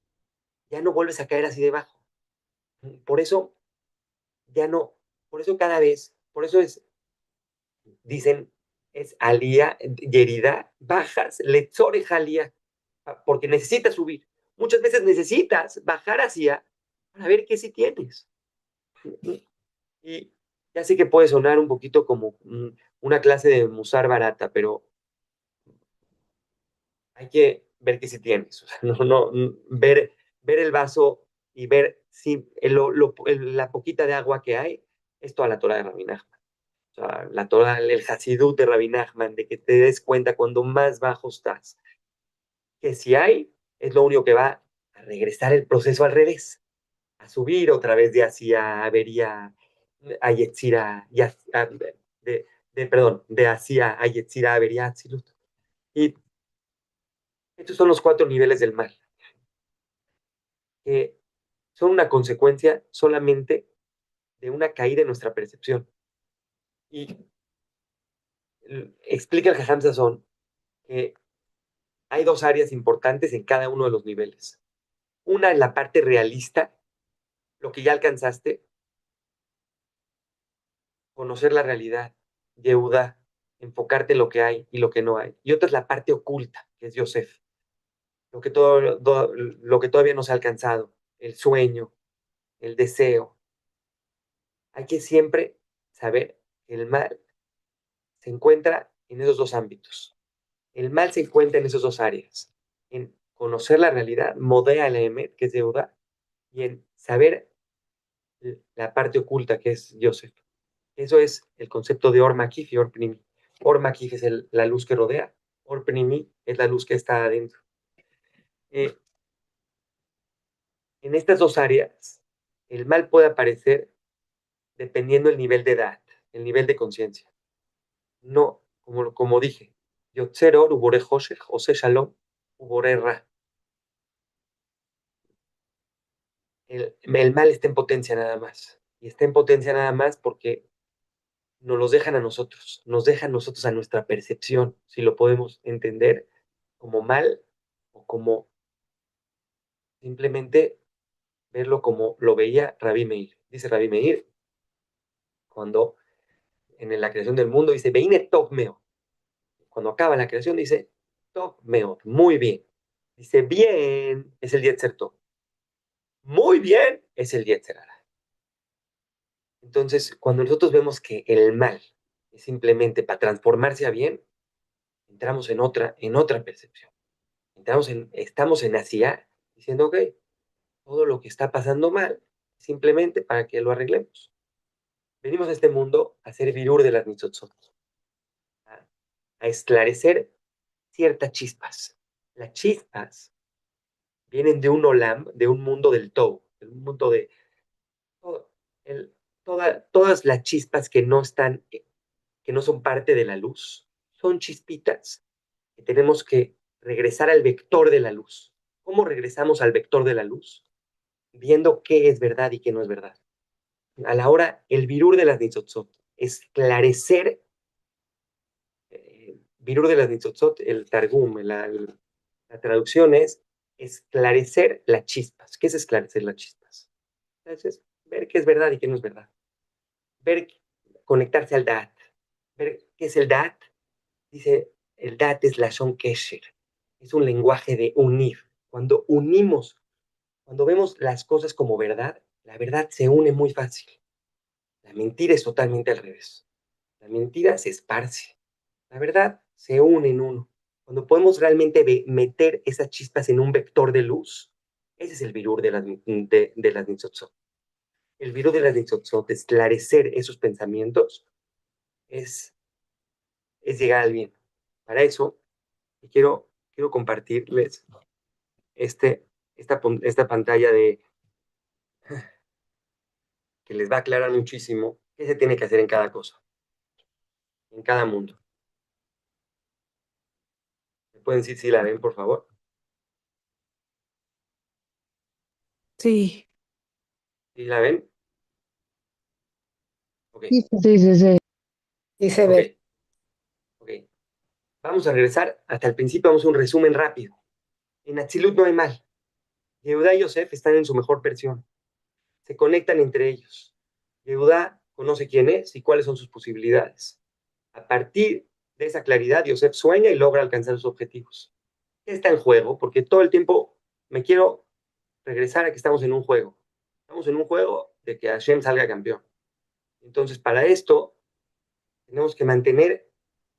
B: ya no vuelves a caer así debajo. Por eso, ya no, por eso cada vez, por eso dicen, es alía, yerida, bajas, lezore jalía, porque necesitas subir. Muchas veces necesitas bajar hacia para ver qué sí tienes. Y Ya sé que puede sonar un poquito como una clase de musar barata, pero hay que ver que sí tienes. O sea, ver el vaso y ver si la poquita de agua que hay es toda la Torah de Rabbi Nachman. O sea, la Torah, el Hasidut de Rabbi Nachman, de que te des cuenta cuando más bajo estás, que si hay, es lo único que va a regresar el proceso al revés, a subir otra vez de hacia avería a Yetzira, perdón, de hacia a Yetzira, avería, Atzilut. Y estos son los cuatro niveles del mal, que son una consecuencia solamente de una caída en nuestra percepción. Y explica el Jajam Sazón que hay dos áreas importantes en cada uno de los niveles. Una es la parte realista, lo que ya alcanzaste, conocer la realidad, Yehuda, enfocarte en lo que hay y lo que no hay. Y otra es la parte oculta, que es Yosef, lo que todavía no se ha alcanzado, el sueño, el deseo. Hay que siempre saber que el mal se encuentra en esos dos ámbitos. El mal se encuentra en esas dos áreas, en conocer la realidad, modea el Emet, que es Yehuda, y en saber la parte oculta, que es Yosef. Eso es el concepto de Or Makif y Or Pnimi. Or Makif es la luz que rodea, Or Pnimi es la luz que está adentro. Eh, en estas dos áreas, el mal puede aparecer dependiendo del nivel de edad, el nivel de conciencia. No, como dije, Yotzer Or, Ubore Hoshech, Ose Shalom, Ubore Ra. El mal está en potencia nada más. Y está en potencia nada más porque nos los dejan a nosotros, nos dejan nosotros a nuestra percepción, si lo podemos entender como mal o como simplemente verlo como lo veía Rabbi Meir. Dice Rabbi Meir, cuando en la creación del mundo dice, Veine Tov Meo. Cuando acaba la creación dice, Tov Meo, muy bien. Dice, bien es el Yetzer Tov. Muy bien es el Yetzer Hara. Entonces, cuando nosotros vemos que el mal es simplemente para transformarse a bien, entramos en otra percepción. Estamos en Asia diciendo, ok, todo lo que está pasando mal, simplemente para que lo arreglemos. Venimos a este mundo a hacer virur de las nitzotzot, a, a esclarecer ciertas chispas. Las chispas vienen de un olam, de un mundo del Tou, del mundo de todo, todas las chispas que no son parte de la luz, son chispitas que tenemos que regresar al vector de la luz. ¿Cómo regresamos al vector de la luz? Viendo qué es verdad y qué no es verdad. A la hora, el virur de las nitzotzot, esclarecer, virur de las nitzotzot, el targum, la traducción es esclarecer las chispas. ¿Qué es esclarecer las chispas? Entonces, ver qué es verdad y qué no es verdad. Ver, conectarse al Dat. Ver qué es el Dat. Dice, el Dat es la Shon Kesher. Es un lenguaje de unir. Cuando unimos, cuando vemos las cosas como verdad, la verdad se une muy fácil. La mentira es totalmente al revés. La mentira se esparce. La verdad se une en uno. Cuando podemos realmente meter esas chispas en un vector de luz, ese es el virur de las nitzotzot. El virur de las nitzotzot, esclarecer esos pensamientos, es, es llegar al bien. Para eso, quiero compartirles esta pantalla que les va a aclarar muchísimo qué se tiene que hacer en cada cosa, en cada mundo. ¿Me pueden decir si la ven, por favor?
C: Sí,
B: ¿Sí la ven? Ok,
A: Sí, sí, sí, sí.
C: sí se
B: ok,
C: ve.
B: ok. Vamos a regresar hasta el principio, vamos a un resumen rápido. En Atzilut no hay mal. Yehuda y Yosef están en su mejor versión. Se conectan entre ellos. Yehuda conoce quién es y cuáles son sus posibilidades. A partir de esa claridad, Yosef sueña y logra alcanzar sus objetivos. ¿Qué está en juego? Porque todo el tiempo me quiero regresar a que estamos en un juego. Estamos en un juego de que Hashem salga campeón. Entonces, para esto, tenemos que mantener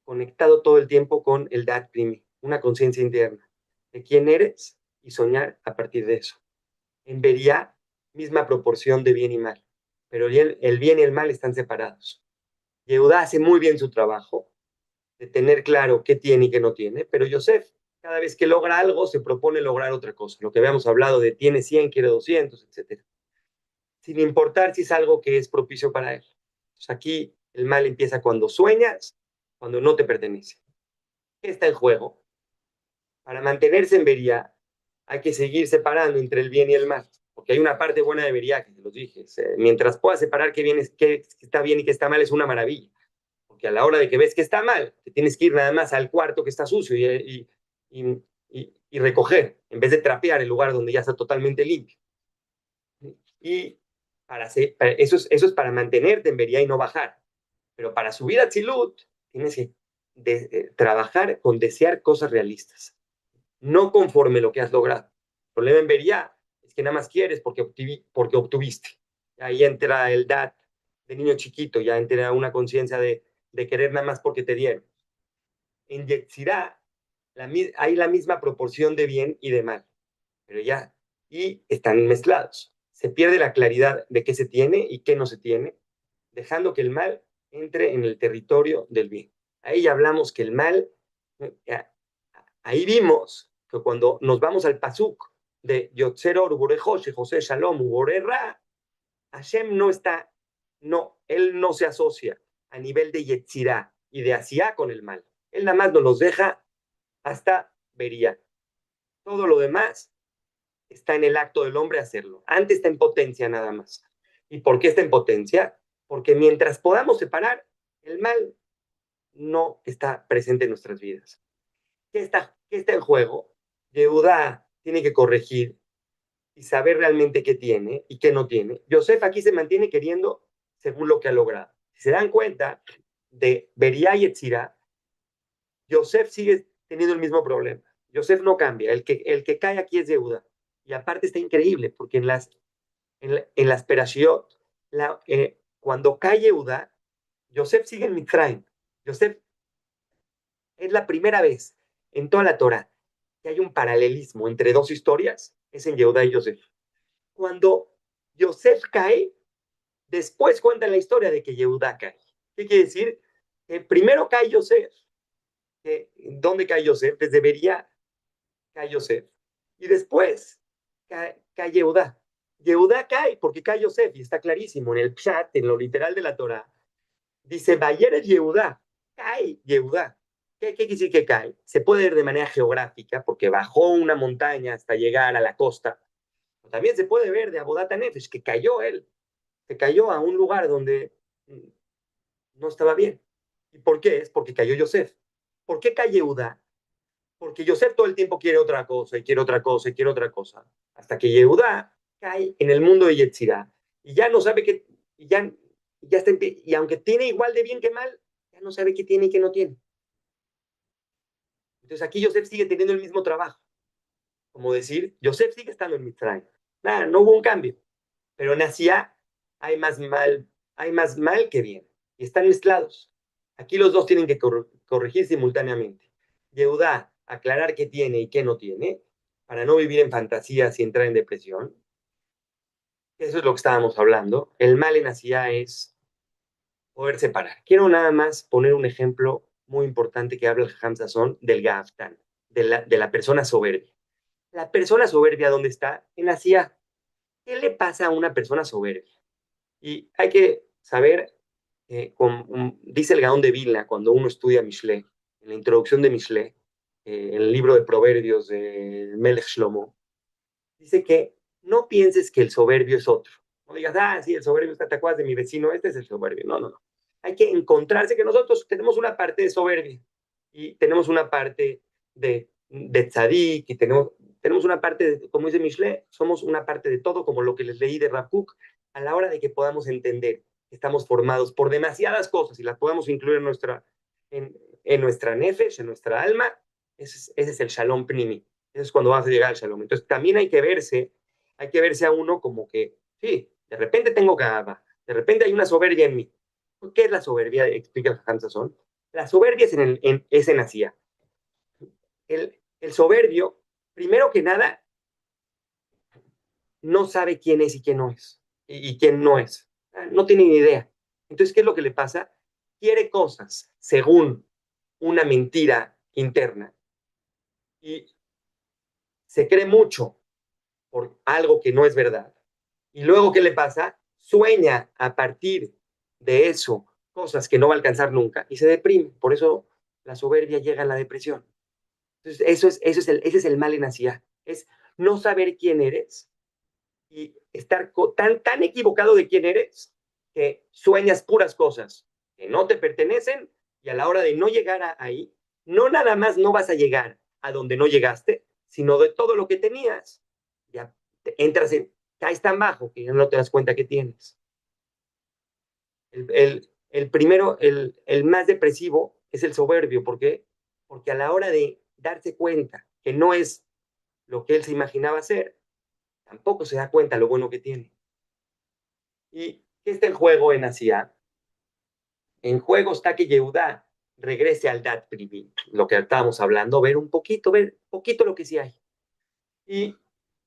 B: conectado todo el tiempo con el Dat Primi, una conciencia interna de quién eres y soñar a partir de eso. En Beria, misma proporción de bien y mal, pero el bien y el mal están separados. Yehuda hace muy bien su trabajo de tener claro qué tiene y qué no tiene, pero Yosef, cada vez que logra algo, se propone lograr otra cosa. Lo que habíamos hablado de tiene 100, quiere 200, etc. Sin importar si es algo que es propicio para él. Entonces aquí el mal empieza cuando sueñas, cuando no te pertenece. ¿Qué está en juego? Para mantenerse en Beria, hay que seguir separando entre el bien y el mal, porque hay una parte buena de Beria, que te los dije. Mientras puedas separar qué está bien y qué está mal, es una maravilla. Porque a la hora de que ves que está mal, te tienes que ir nada más al cuarto que está sucio y recoger, en vez de trapear el lugar donde ya está totalmente limpio. Y eso es para mantenerte en Beria y no bajar. Pero para subir a Tzilut, tienes que trabajar con desear cosas realistas, no conforme lo que has logrado. El problema en Beria es que nada más quieres porque obtuviste. Ahí entra el dat de niño chiquito, ya entra una conciencia de querer nada más porque te dieron. En Yetzirah hay la misma proporción de bien y de mal, pero ya, y están mezclados. Se pierde la claridad de qué se tiene y qué no se tiene, dejando que el mal entre en el territorio del bien. Ahí ya hablamos que el mal, ahí vimos que cuando nos vamos al pasuk de Yotzer Or Ubore José, José Shalom Ubore Ra, Hashem él no se asocia a nivel de Yetzirah y de Asiá con el mal. Él nada más nos los deja hasta Bería. Todo lo demás está en el acto del hombre hacerlo. Antes está en potencia nada más. ¿Y por qué está en potencia? Porque mientras podamos separar, el mal no está presente en nuestras vidas. ¿Qué está en juego? Yehuda tiene que corregir y saber realmente qué tiene y qué no tiene. Yosef aquí se mantiene queriendo según lo que ha logrado. Si se dan cuenta de Beria y Etzira, Yosef sigue teniendo el mismo problema. Yosef no cambia. El que cae aquí es Yehuda. Y aparte está increíble, porque en las Perashiot, cuando cae Yehuda, Yosef sigue en Mitzrayim. Yosef es la primera vez en toda la Torah que hay un paralelismo entre dos historias, es en Yehuda y Yosef. Cuando Yosef cae, después cuentan la historia de que Yehuda cae. ¿Qué quiere decir? Que primero cae Yosef. ¿Dónde cae Yosef? Desde Beria cae Yosef. Y después cae Yehuda. Yehuda cae porque cae Yosef, y está clarísimo en el chat, en lo literal de la Torah. Dice, Bayer Yehuda, cae Yehuda. ¿Qué quiere decir que cae? Se puede ver de manera geográfica, porque bajó una montaña hasta llegar a la costa. También se puede ver de Abodata Nefesh, que cayó él, que cayó a un lugar donde no estaba bien. ¿Y por qué? Es porque cayó Yosef. ¿Por qué cae Yehuda? Porque Yosef todo el tiempo quiere otra cosa, y quiere otra cosa, y quiere otra cosa. Hasta que Yehuda cae en el mundo de Yetzirah. Y ya no sabe qué, ya está, y aunque tiene igual de bien que mal, ya no sabe qué tiene y qué no tiene. Entonces aquí Yosef sigue teniendo el mismo trabajo. Como decir, Yosef sigue estando en Mitzrayim. Nada, no hubo un cambio. Pero en Asia hay más mal que bien. Y están mezclados. Aquí los dos tienen que corregir simultáneamente. Yehuda, aclarar qué tiene y qué no tiene, para no vivir en fantasías y entrar en depresión. Eso es lo que estábamos hablando. El mal en Asia es poder separar. Quiero nada más poner un ejemplo muy importante que habla el Jajam Sazón del Gaftán, de la persona soberbia. La persona soberbia, ¿dónde está? En Asia. ¿Qué le pasa a una persona soberbia? Y hay que saber, dice el Gaón de Vilna, cuando uno estudia Mishle, en la introducción de Mishle, en el libro de Proverbios de Melech Shlomo, dice que no pienses que el soberbio es otro. No digas, sí, el soberbio está tacuaz de mi vecino, este es el soberbio. No, no, no. Hay que encontrarse que nosotros tenemos una parte de soberbia y tenemos una parte de tzadik y tenemos una parte, como dice Mishle, somos una parte de todo, como lo que les leí de Rav Kook, a la hora de que podamos entender que estamos formados por demasiadas cosas y las podamos incluir en nuestra nefesh, en nuestra alma, ese es el shalom pnimi. Eso es cuando vas a llegar al shalom. Entonces también hay que verse a uno como que, sí, de repente tengo gaba, De repente hay una soberbia en mí. ¿Qué es la soberbia? Explica el Jajam Sazón. La soberbia es en Asia. El soberbio, primero que nada, no sabe quién es y quién no es. Y quién no es. No tiene ni idea. Entonces, ¿qué es lo que le pasa? Quiere cosas según una mentira interna y se cree mucho por algo que no es verdad. Y luego, ¿qué le pasa? Sueña a partir de eso cosas que no va a alcanzar nunca y se deprime. Por eso la soberbia llega a la depresión. Entonces, ese es el mal en Asia. Es no saber quién eres y estar tan equivocado de quién eres que sueñas puras cosas que no te pertenecen y a la hora de no llegar ahí, no nada más no vas a llegar a donde no llegaste, sino de todo lo que tenías. Ya entras caes tan bajo que ya no te das cuenta que tienes. El primero, el más depresivo es el soberbio. ¿Por qué? Porque a la hora de darse cuenta que no es lo que él se imaginaba ser, tampoco se da cuenta lo bueno que tiene. ¿Y qué está en juego en Asia? En juego está que Yehudá regrese al Dat Privi, lo que estábamos hablando, ver poquito lo que sí hay. Y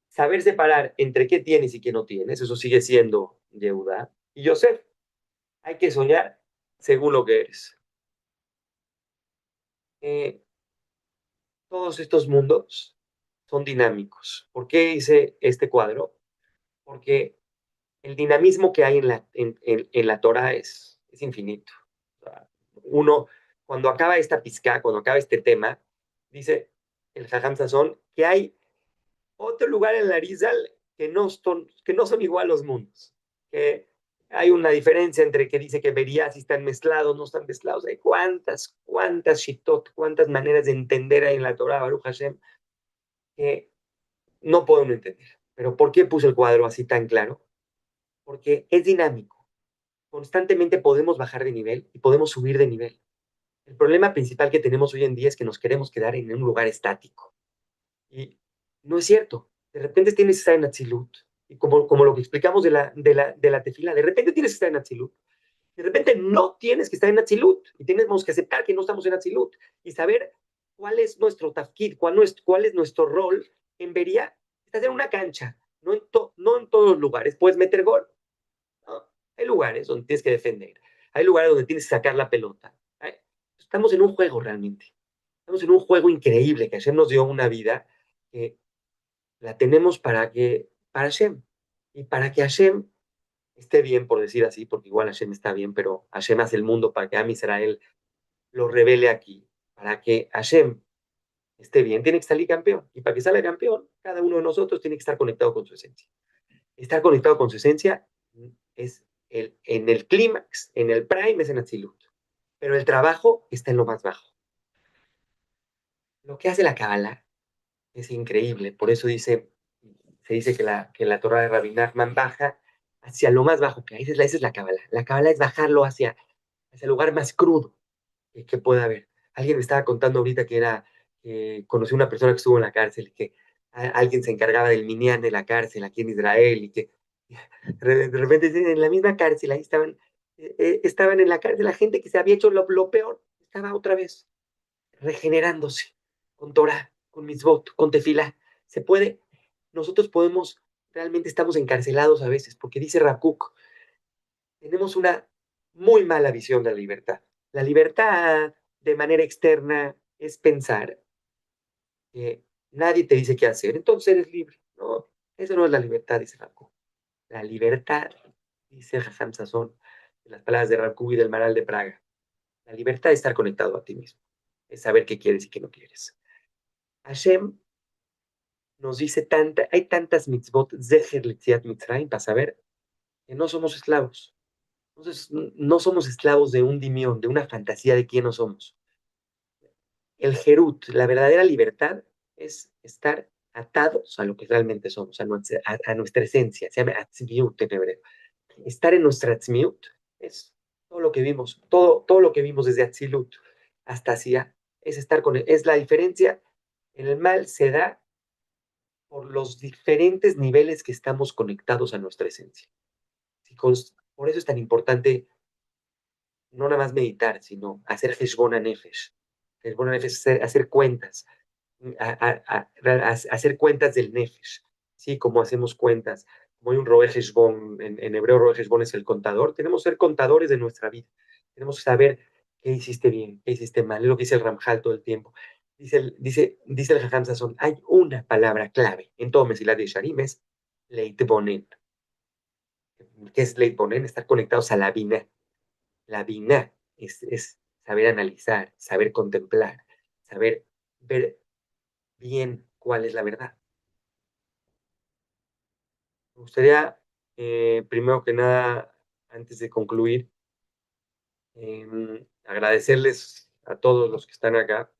B: saber separar entre qué tienes y qué no tienes, eso sigue siendo Yehudá. Y Yosef, hay que soñar según lo que eres. Eh, todos estos mundos son dinámicos. ¿Por qué hice este cuadro? Porque el dinamismo que hay en la Torah es infinito. O sea, uno, cuando acaba esta pizca, cuando acaba este tema, dice el Jajam Sazón que hay otro lugar en la Arizal que no son igual los mundos. Que hay una diferencia entre que dice que verías si están mezclados, no están mezclados. Hay cuántas shitot, cuántas maneras de entender hay en la Torah, Baruch Hashem, que no podemos entender. Pero ¿por qué puse el cuadro así tan claro? Porque es dinámico. Constantemente podemos bajar de nivel y podemos subir de nivel. El problema principal que tenemos hoy en día es que nos queremos quedar en un lugar estático. Y no es cierto. De repente tienes que estar en Atzilut. Y como lo que explicamos de la tefila, de repente tienes que estar en Atzilut. De repente no tienes que estar en Atzilut. Y tenemos que aceptar que no estamos en Atzilut. Y saber cuál es nuestro tafkid, cuál es nuestro rol en Beria. Estás en una cancha, no en todos los lugares. Puedes meter gol. ¿No? Hay lugares donde tienes que defender. Hay lugares donde tienes que sacar la pelota. Estamos en un juego realmente. Estamos en un juego increíble que Hashem nos dio una vida que la tenemos para Hashem. Y para que Hashem esté bien, por decir así, porque igual Hashem está bien, pero Hashem hace el mundo para que Am Israel lo revele aquí. Para que Hashem esté bien, tiene que salir campeón. Y para que salga campeón, cada uno de nosotros tiene que estar conectado con su esencia. Estar conectado con su esencia es en el clímax, en el prime, es en Atzilut. Pero el trabajo está en lo más bajo. Lo que hace la Kabbalah es increíble. Por eso se dice que la Torah de Rabbi Nachman baja hacia lo más bajo que hay. Esa es la Kabbalah. La Kabbalah es bajarlo hacia el lugar más crudo que pueda haber. Alguien me estaba contando ahorita conoció una persona que estuvo en la cárcel y que alguien se encargaba del minyan de la cárcel aquí en Israel y que de repente en la misma cárcel, ahí estaban en la cárcel la gente que se había hecho lo peor, estaba otra vez regenerándose con Torah, con mitzvot, con tefilá. Se puede, nosotros podemos, realmente estamos encarcelados a veces, porque dice Rakuk, tenemos una muy mala visión de la libertad. La libertad de manera externa es pensar que nadie te dice qué hacer, entonces eres libre. No, eso no es la libertad, dice Rakuk. La libertad, dice Jajam Sazón, en las palabras de Rakuk y del Maral de Praga. La libertad es estar conectado a ti mismo, es saber qué quieres y qué no quieres. Hashem nos dice hay tantas mitzvot, Zeher Litziat Mitzrayim, para saber que no somos esclavos. Entonces, no somos esclavos de un dimión, de una fantasía de quién no somos. El Jerut, la verdadera libertad, es estar atados a lo que realmente somos, a nuestra esencia. Se llama Atzmiut en hebreo. Estar en nuestra Atzmiut es todo lo que vimos, todo lo que vimos desde Atzilut hasta Sia, es la diferencia. El mal se da por los diferentes niveles que estamos conectados a nuestra esencia. Por eso es tan importante no nada más meditar, sino hacer Heshbon Nefesh. Heshbon Nefesh es hacer cuentas, hacer cuentas del Nefesh, ¿sí? Como hacemos cuentas. Como hay un Roe Heshbon, en hebreo Roe Heshbon es el contador, tenemos que ser contadores de nuestra vida. Tenemos que saber qué hiciste bien, qué hiciste mal, es lo que dice el Ramjal todo el tiempo. Dice el Jajam Sasson, hay una palabra clave en todo Mesilat Yesharim, es Leitbonen. ¿Qué es Leitbonen? Estar conectados a la Bina. La Binah es saber analizar, saber contemplar, saber ver bien cuál es la verdad. Me gustaría, primero que nada, antes de concluir, agradecerles a todos los que están acá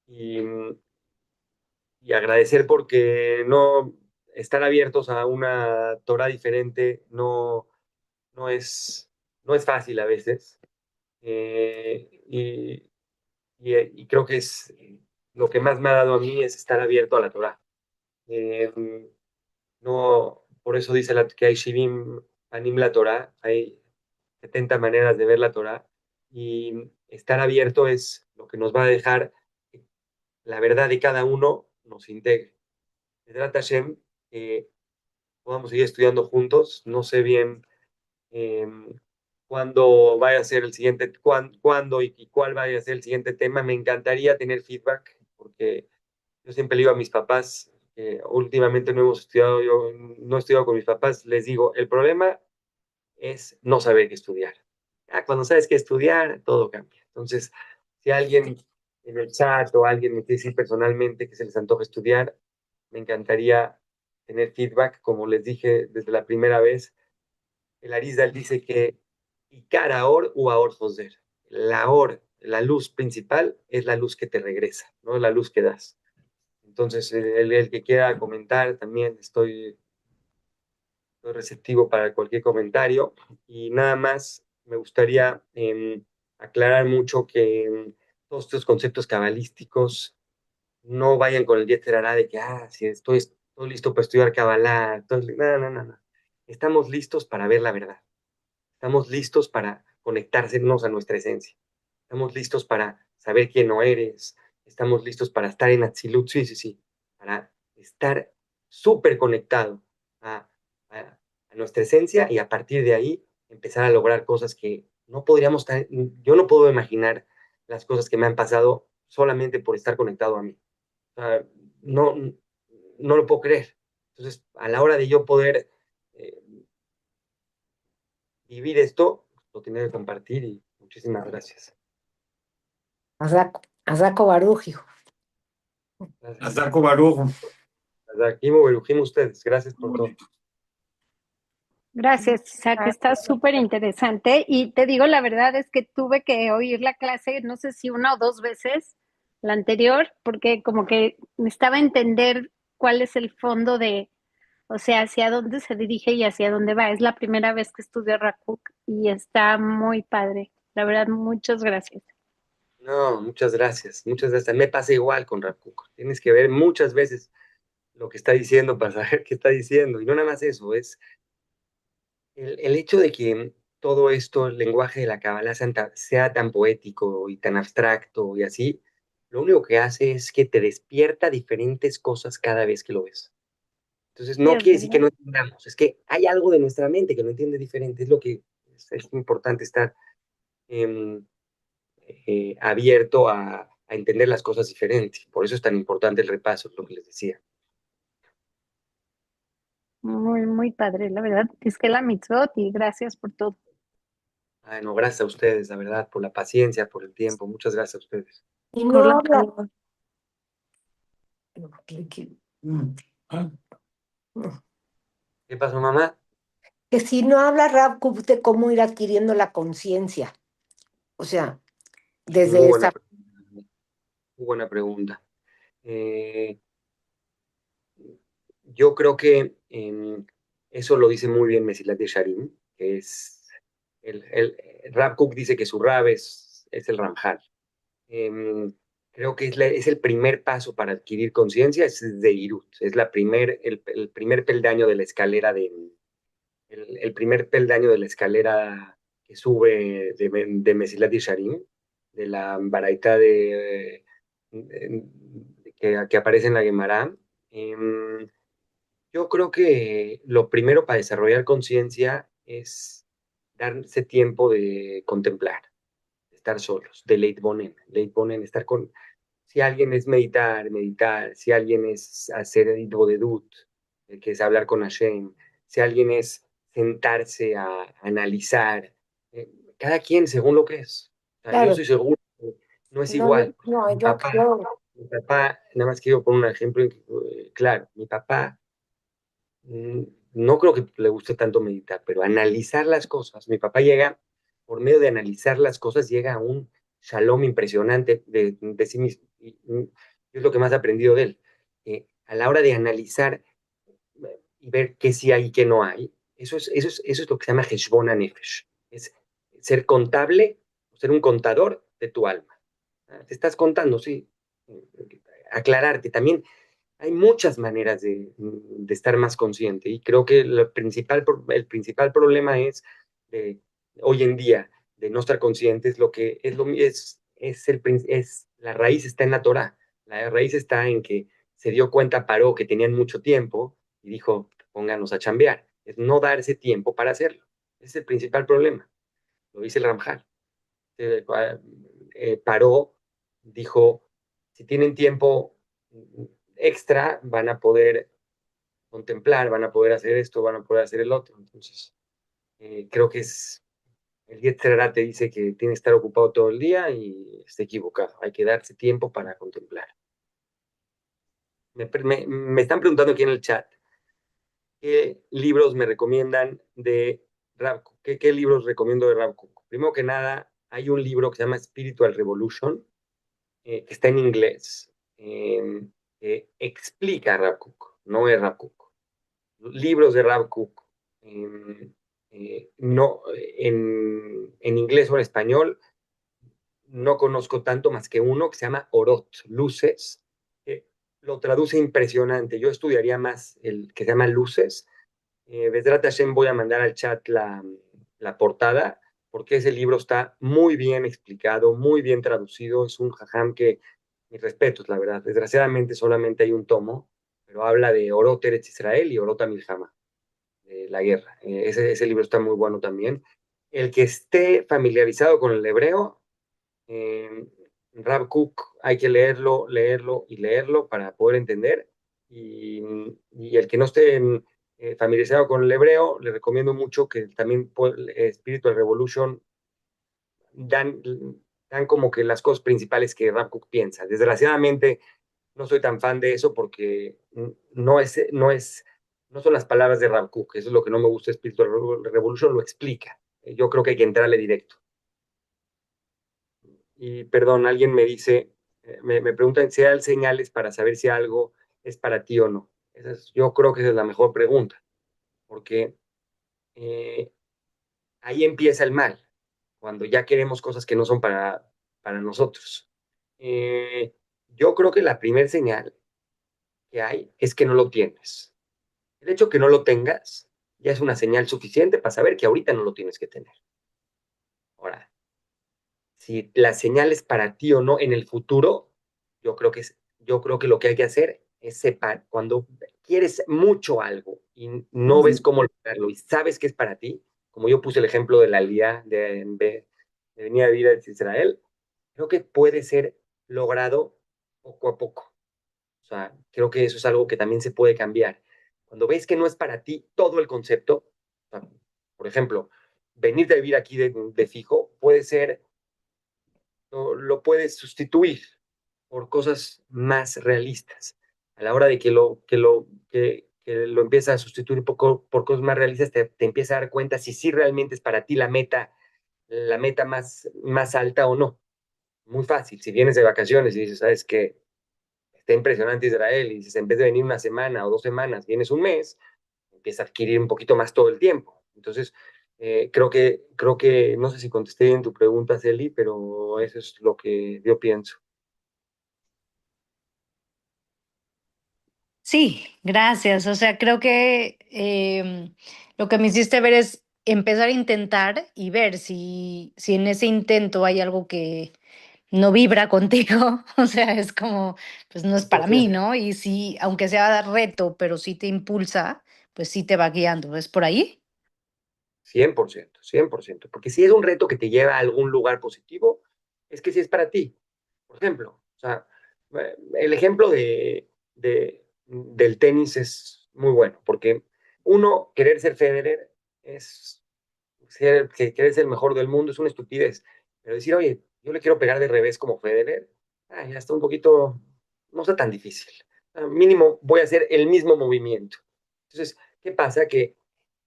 B: y, y agradecer porque no estar abiertos a una Torah diferente no es, no es fácil a veces. Y creo que es lo que más me ha dado a mí es estar abierto a la Torah. Eh, no, por eso dice que hay Shivim Anim la Torah, hay 70 maneras de ver la Torah, y estar abierto es lo que nos va a dejar que la verdad de cada uno nos integre. Vedrat Hashem, podamos seguir estudiando juntos, no sé bien eh, cuándo vaya a ser el siguiente, cuándo y cuál vaya a ser el siguiente tema. Me encantaría tener feedback, porque yo siempre le digo a mis papás, que últimamente no hemos estudiado, yo no he estudiado con mis papás, les digo, el problema es no saber qué estudiar. Cuando sabes qué estudiar, todo cambia. Entonces, si alguien en el chat o alguien me quiere decir personalmente que se les antoja estudiar, me encantaría tener feedback, como les dije desde la primera vez. El Arizal dice que Icar Aor u Aor Joser. La luz principal es la luz que te regresa, no la luz que das. Entonces, el que quiera comentar, también estoy receptivo para cualquier comentario. Y nada más, me gustaría aclarar mucho que todos estos conceptos cabalísticos no vayan con el Yetzer Hará de que, si estoy listo para estudiar Kabbalah. No, no, no, no. Estamos listos para ver la verdad. Estamos listos para conectarnos a nuestra esencia. Estamos listos para saber quién no eres. Estamos listos para estar en Atzilut, sí, sí, sí. Para estar súper conectado a nuestra esencia y a partir de ahí empezar a lograr cosas que no podríamos estar. Yo no puedo imaginar las cosas que me han pasado solamente por estar conectado a mí. O sea, no, no lo puedo creer. Entonces, a la hora de yo poder eh, vivir esto, lo tenía que compartir y muchísimas gracias.
C: Azaco Baruj, hijo.
B: Gracias.
D: Azaco Barujo.
B: Aquí me ustedes. Gracias por todo.
E: Gracias, Isaac, está súper interesante y te digo, la verdad es que tuve que oír la clase, no sé si una o dos veces, la anterior, porque como que necesitaba entender cuál es el fondo de, o sea, hacia dónde se dirige y hacia dónde va. Es la primera vez que estudio Rakuk y está muy padre. La verdad, muchas gracias.
B: No, muchas gracias. Muchas gracias. Me pasa igual con Rakuko. Tienes que ver muchas veces lo que está diciendo para saber qué está diciendo. Y no nada más eso, es el hecho de que todo esto, el lenguaje de la Kabbalah sea tan poético y tan abstracto y así, lo único que hace es que te despierta diferentes cosas cada vez que lo ves. Entonces,
E: Sí,
B: no
E: es
B: quiere decir que
E: verdad.
B: no entendamos, es que hay algo de nuestra mente que lo entiende diferente. Es lo que es importante estar em, abierto a entender las cosas diferentes. Por eso es tan importante el repaso, es lo que les decía.
E: Muy, muy padre, la verdad. Es que la mitzvot y gracias por todo.
B: Ay, no, gracias a ustedes, la verdad, por la paciencia, por el tiempo. Muchas gracias a ustedes.
C: Y
E: Por
C: no
E: la
C: habla.
E: calma.
D: Ah,
B: ¿Qué pasó, mamá?
C: Que si no habla Rav Kuk de cómo ir adquiriendo la conciencia. O sea,
B: Muy
C: desde
B: buena,
C: esa.
B: muy buena pregunta. Eh, yo creo que eso lo dice muy bien Mesilat Yesharim, que es el Rab Kook dice que su Rab es el Ramjal. Eh, creo que es el primer paso para adquirir conciencia, es de Irut, es el primer peldaño de la escalera el primer peldaño de la escalera que sube de Mesilat Yesharim, de la baraita que aparece en la Gemara. Yo creo que lo primero para desarrollar conciencia es darse tiempo de contemplar, de estar solos, de Leitbonen, estar con... Si alguien es meditar, meditar. Si alguien es hacer Bodedut, que es hablar con Hashem. Si alguien es sentarse a analizar. Cada quien según lo que es. O sea, yo
C: Claro,
B: estoy seguro que no es
C: no,
B: igual.
C: no,
B: Mi papá, mi papá, nada más quiero poner un ejemplo claro. Mi papá mm, no creo que le guste tanto meditar, pero analizar las cosas. Mi papá llega, por medio de analizar las cosas, llega a un shalom impresionante de sí mismo. Y es lo que más he aprendido de él. A la hora de analizar y ver qué sí hay y qué no hay, eso es lo que se llama Heshbon Nefesh. Es ser contable, ser un contador de tu alma. Te estás contando, sí. Aclararte. También hay muchas maneras de estar más consciente y creo que el principal problema es de, hoy en día de no estar conscientes. Lo que es la raíz está en la Torah. La raíz está en que se dio cuenta, paró, que tenían mucho tiempo y dijo, pónganos a chambear. Es no darse tiempo para hacerlo. Ese es el principal problema. Lo dice el Ramjal. Paró, dijo, si tienen tiempo extra, van a poder contemplar, van a poder hacer esto, van a poder hacer el otro. Entonces, creo que el Yetzer Hara te dice que tiene que estar ocupado todo el día y está equivocado. Hay que darse tiempo para contemplar. Me están preguntando aquí en el chat, ¿qué libros me recomiendan de Rav Kook? ¿Qué libros recomiendo de Rav Kook? Primero que nada, hay un libro que se llama Spiritual Revolution, que está en inglés, que explica a Rav Kook, no es Rav Kook. Libros de Rav Kook, no, en inglés o en español, no conozco tanto más que uno que se llama Orot, Luces, que lo traduce impresionante. Yo estudiaría más el que se llama Luces. Besrat Hashem, voy a mandar al chat la portada, porque ese libro está muy bien explicado, muy bien traducido. Es un jajam que, mis respetos, la verdad. Desgraciadamente solamente hay un tomo, pero habla de Orot Eretz Israel y Orot Milhama, de la guerra. Ese libro está muy bueno también. El que esté familiarizado con el hebreo, eh, Rav Kook, hay que leerlo, leerlo y leerlo para poder entender. Y el que no esté familiarizado con el hebreo, le recomiendo mucho que también Spiritual Revolution dan, dan como que las cosas principales que Rav Kook piensa. Desgraciadamente, no soy tan fan de eso porque no son las palabras de Rav Kook. Eso es lo que no me gusta de Spiritual Revolution, lo explica. Yo creo que hay que entrarle directo. Y perdón, alguien me dice, me preguntan si hay señales para saber si algo es para ti o no. Yo creo que esa es la mejor pregunta, porque eh, ahí empieza el mal, cuando ya queremos cosas que no son para nosotros. Yo creo que la primera señal que hay es que no lo tienes. El hecho que no lo tengas ya es una señal suficiente para saber que ahorita no lo tienes que tener. Ahora, si la señal es para ti o no en el futuro, yo creo que lo que hay que hacer es separar. Cuando quieres mucho algo y no ves cómo lograrlo y sabes que es para ti, como yo puse el ejemplo de la Aliyá de venir a vivir a Israel, creo que puede ser logrado poco a poco. O sea, creo que eso es algo que también se puede cambiar. Cuando ves que no es para ti todo el concepto, o sea, por ejemplo, venir a vivir aquí de fijo puede ser, lo puedes sustituir por cosas más realistas. A la hora de que lo empiezas a sustituir por cosas más realistas, te empiezas a dar cuenta si sí realmente es para ti la meta más alta o no. Muy fácil. Si vienes de vacaciones y dices, ¿sabes qué? Está impresionante Israel, y dices, en vez de venir una semana o 2 semanas, vienes un mes, empieza a adquirir un poquito más todo el tiempo. Entonces, creo que, no sé si contesté bien tu pregunta, Celi, pero eso es lo que yo pienso.
F: Sí, gracias. O sea, creo que lo que me hiciste ver es empezar a intentar y ver si en ese intento hay algo que no vibra contigo. O sea, es como, pues no es para mí,
B: 100%.
F: ¿no? Y si, aunque sea reto, pero sí te impulsa, pues sí te va guiando. ¿Es por ahí?
B: 100%, 100%. Porque si es un reto que te lleva a algún lugar positivo, es que sí es para ti. Por ejemplo, o sea, el ejemplo del tenis es muy bueno, porque uno, querer ser Federer es que querer ser el mejor del mundo, es una estupidez. Pero decir, oye, yo le quiero pegar de revés como Federer, ya está un poquito, no está tan difícil. Mínimo voy a hacer el mismo movimiento. Entonces, ¿qué pasa? Que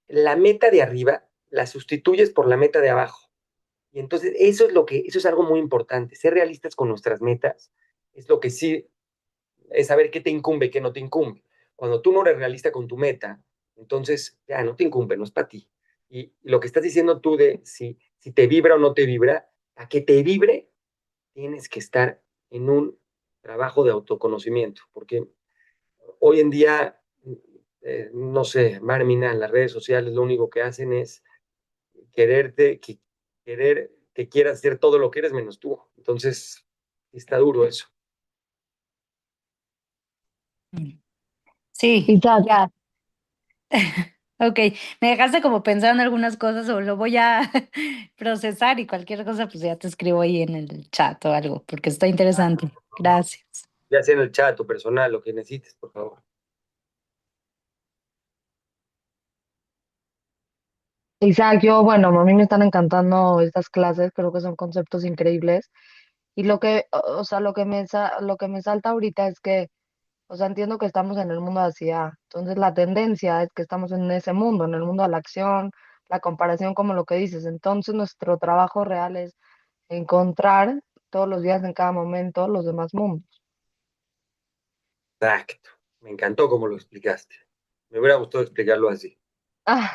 B: la meta de arriba la sustituyes por la meta de abajo. Y entonces eso es algo muy importante. Ser realistas con nuestras metas es lo que sí, es saber qué te incumbe, qué no te incumbe. Cuando tú no eres realista con tu meta, entonces ya no te incumbe, no es para ti. Y lo que estás diciendo tú de si te vibra o no te vibra, a que te vibre, tienes que estar en un trabajo de autoconocimiento, porque hoy en día, no sé, Marmina, las redes sociales lo único que hacen es quererte, querer que quieras hacer todo lo que eres menos tú. Entonces, está duro eso.
F: Mm. Sí,
A: Isaac,
F: ya. Ok, me dejaste como pensando en algunas cosas o lo voy a procesar y cualquier cosa, pues ya te escribo ahí en el chat o algo, porque está interesante. Gracias.
B: Ya sea en el chat o personal, lo que necesites, por favor.
A: Isaac, yo, bueno, a mí me están encantando estas clases, creo que son conceptos increíbles. Y o sea, lo que me salta ahorita es que, o sea, entiendo que estamos en el mundo de ASIA, entonces la tendencia es que estamos en ese mundo, en el mundo de la acción, la comparación, como lo que dices. Entonces nuestro trabajo real es encontrar todos los días, en cada momento, los demás mundos.
B: Exacto. Me encantó cómo lo explicaste. Me hubiera gustado explicarlo así.
A: Ah,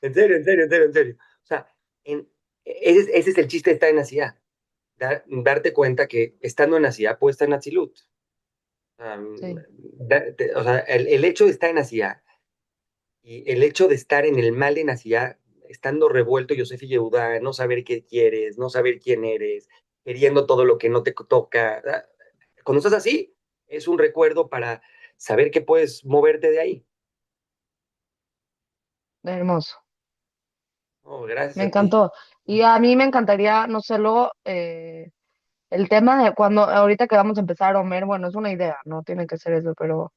B: En serio, en serio, en serio, en serio. O sea, ese es el chiste de estar en ASIA. Darte cuenta que estando en ASIA puedes estar en Azilut.
A: sí.
B: O sea, el hecho de estar en ASIA y el hecho de estar en el mal de Nacidad, estando revuelto Yosef y Yehuda, no saber qué quieres, no saber quién eres, queriendo todo lo que no te toca. Cuando estás así, es un recuerdo para saber que puedes moverte de ahí.
A: Hermoso.
B: Oh, gracias
A: Me
B: a ti.
A: encantó. Y a mí me encantaría, no sé, luego el tema de cuando ahorita que vamos a empezar, Homer, bueno, es una idea, no tiene que ser eso, pero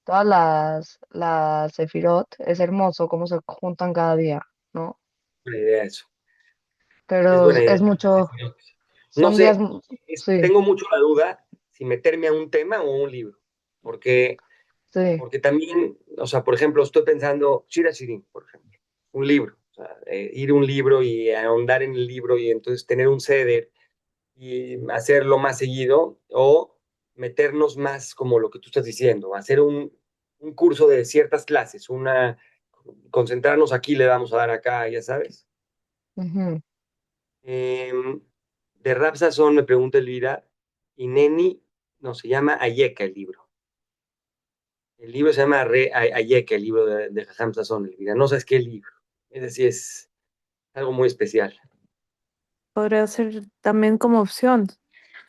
A: todas las Sefirot, es hermoso cómo se juntan cada día, ¿no?
B: Buena idea eso. Es
A: Pero
B: buena idea.
A: es mucho,
B: No
A: son días,
B: sé,
A: sí,
B: tengo mucho la duda si meterme a un tema o a un libro, porque,
A: sí.
B: porque también, o sea, por ejemplo, estoy pensando, Shira Shirin, por ejemplo, un libro, o sea, ir a un libro y ahondar en el libro y entonces tener un ceder y hacerlo más seguido o meternos más como lo que tú estás diciendo, hacer un curso de ciertas clases, concentrarnos aquí, le vamos a dar acá, ya sabes.
A: Ujú.
B: Eh, de Rap Sazón me pregunta Elvira, y Neni, no, se llama Ayeka el libro. El libro se llama Ayeka, el libro de Jajam Sazón, Elvira. No sabes qué libro. Es decir, es algo muy especial.
G: Podría ser también como opción.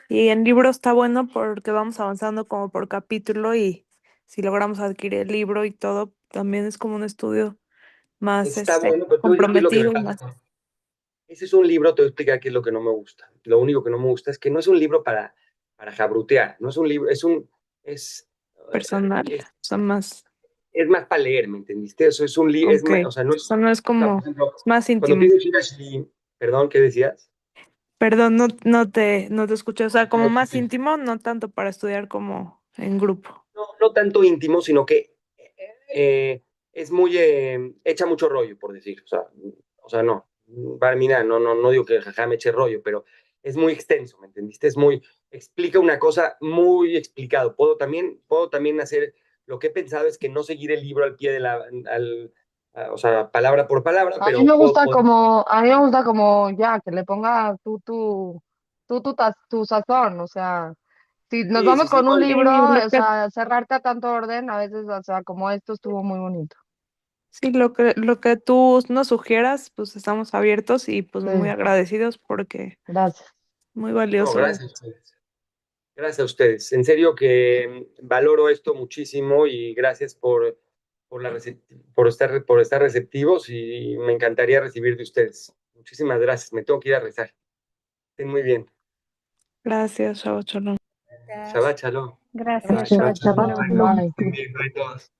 G: Y en libro está bueno porque vamos avanzando como por capítulo y si logramos adquirir el libro y todo, también es como un estudio más
B: Está bueno, pero te voy a decir qué es lo que me
G: comprometido,
B: pasa
G: más
B: con ese es un libro, te voy a explicar qué es lo que no me gusta. Lo único que no me gusta es que no es un libro para jabrutear, no es un libro, es,
G: personal,
B: es,
G: o sea, más,
B: es más para leer, ¿me entendiste? Eso es un libro,
G: ok,
B: o
G: o
B: sea, no
G: sea,
B: es,
G: no es
B: o sea, por
G: como,
B: ejemplo,
G: es más
B: cuando
G: íntimo.
B: pides Shirashi, perdón, ¿qué decías?
G: Perdón, no te escuché, o sea,
B: No,
G: como más íntimo, no tanto para estudiar como en grupo.
B: no tanto íntimo, sino que es muy, echa mucho rollo, por decir, o sea, no, Barmina, no digo que jaja me eche rollo, pero es muy extenso, ¿me entendiste? Explica una cosa muy explicado. Puedo también hacer, lo que he pensado es que no seguir el libro al pie de o sea, palabra por palabra,
A: A mí me
B: pero
A: gusta como, a mí me gusta como ya, que le ponga tu sazón, o sea. Si nos
B: Sí,
A: vamos
B: sí, sí.
A: con un
G: Sí,
A: libro,
G: lo
A: o
G: que,
A: sea, cerrarte a tanto orden, a veces, o sea, como esto estuvo muy bonito.
G: sí, lo que tú nos sugieras, pues estamos abiertos y pues muy
A: Sí,
G: agradecidos porque
A: gracias.
G: muy
B: No,
G: valioso.
B: gracias a ustedes. Gracias a ustedes. En serio que valoro esto muchísimo y gracias por estar receptivos y me encantaría recibir de ustedes. Muchísimas gracias. Me tengo que ir a rezar. Estén muy bien.
G: Gracias, Shabbat Shalom.
B: Shabbat shalom.
E: Gracias,
B: Shabbat
E: Shabbat
B: shalom.
A: Shabbat
E: Shalom.
A: shalom.
B: Bye todos.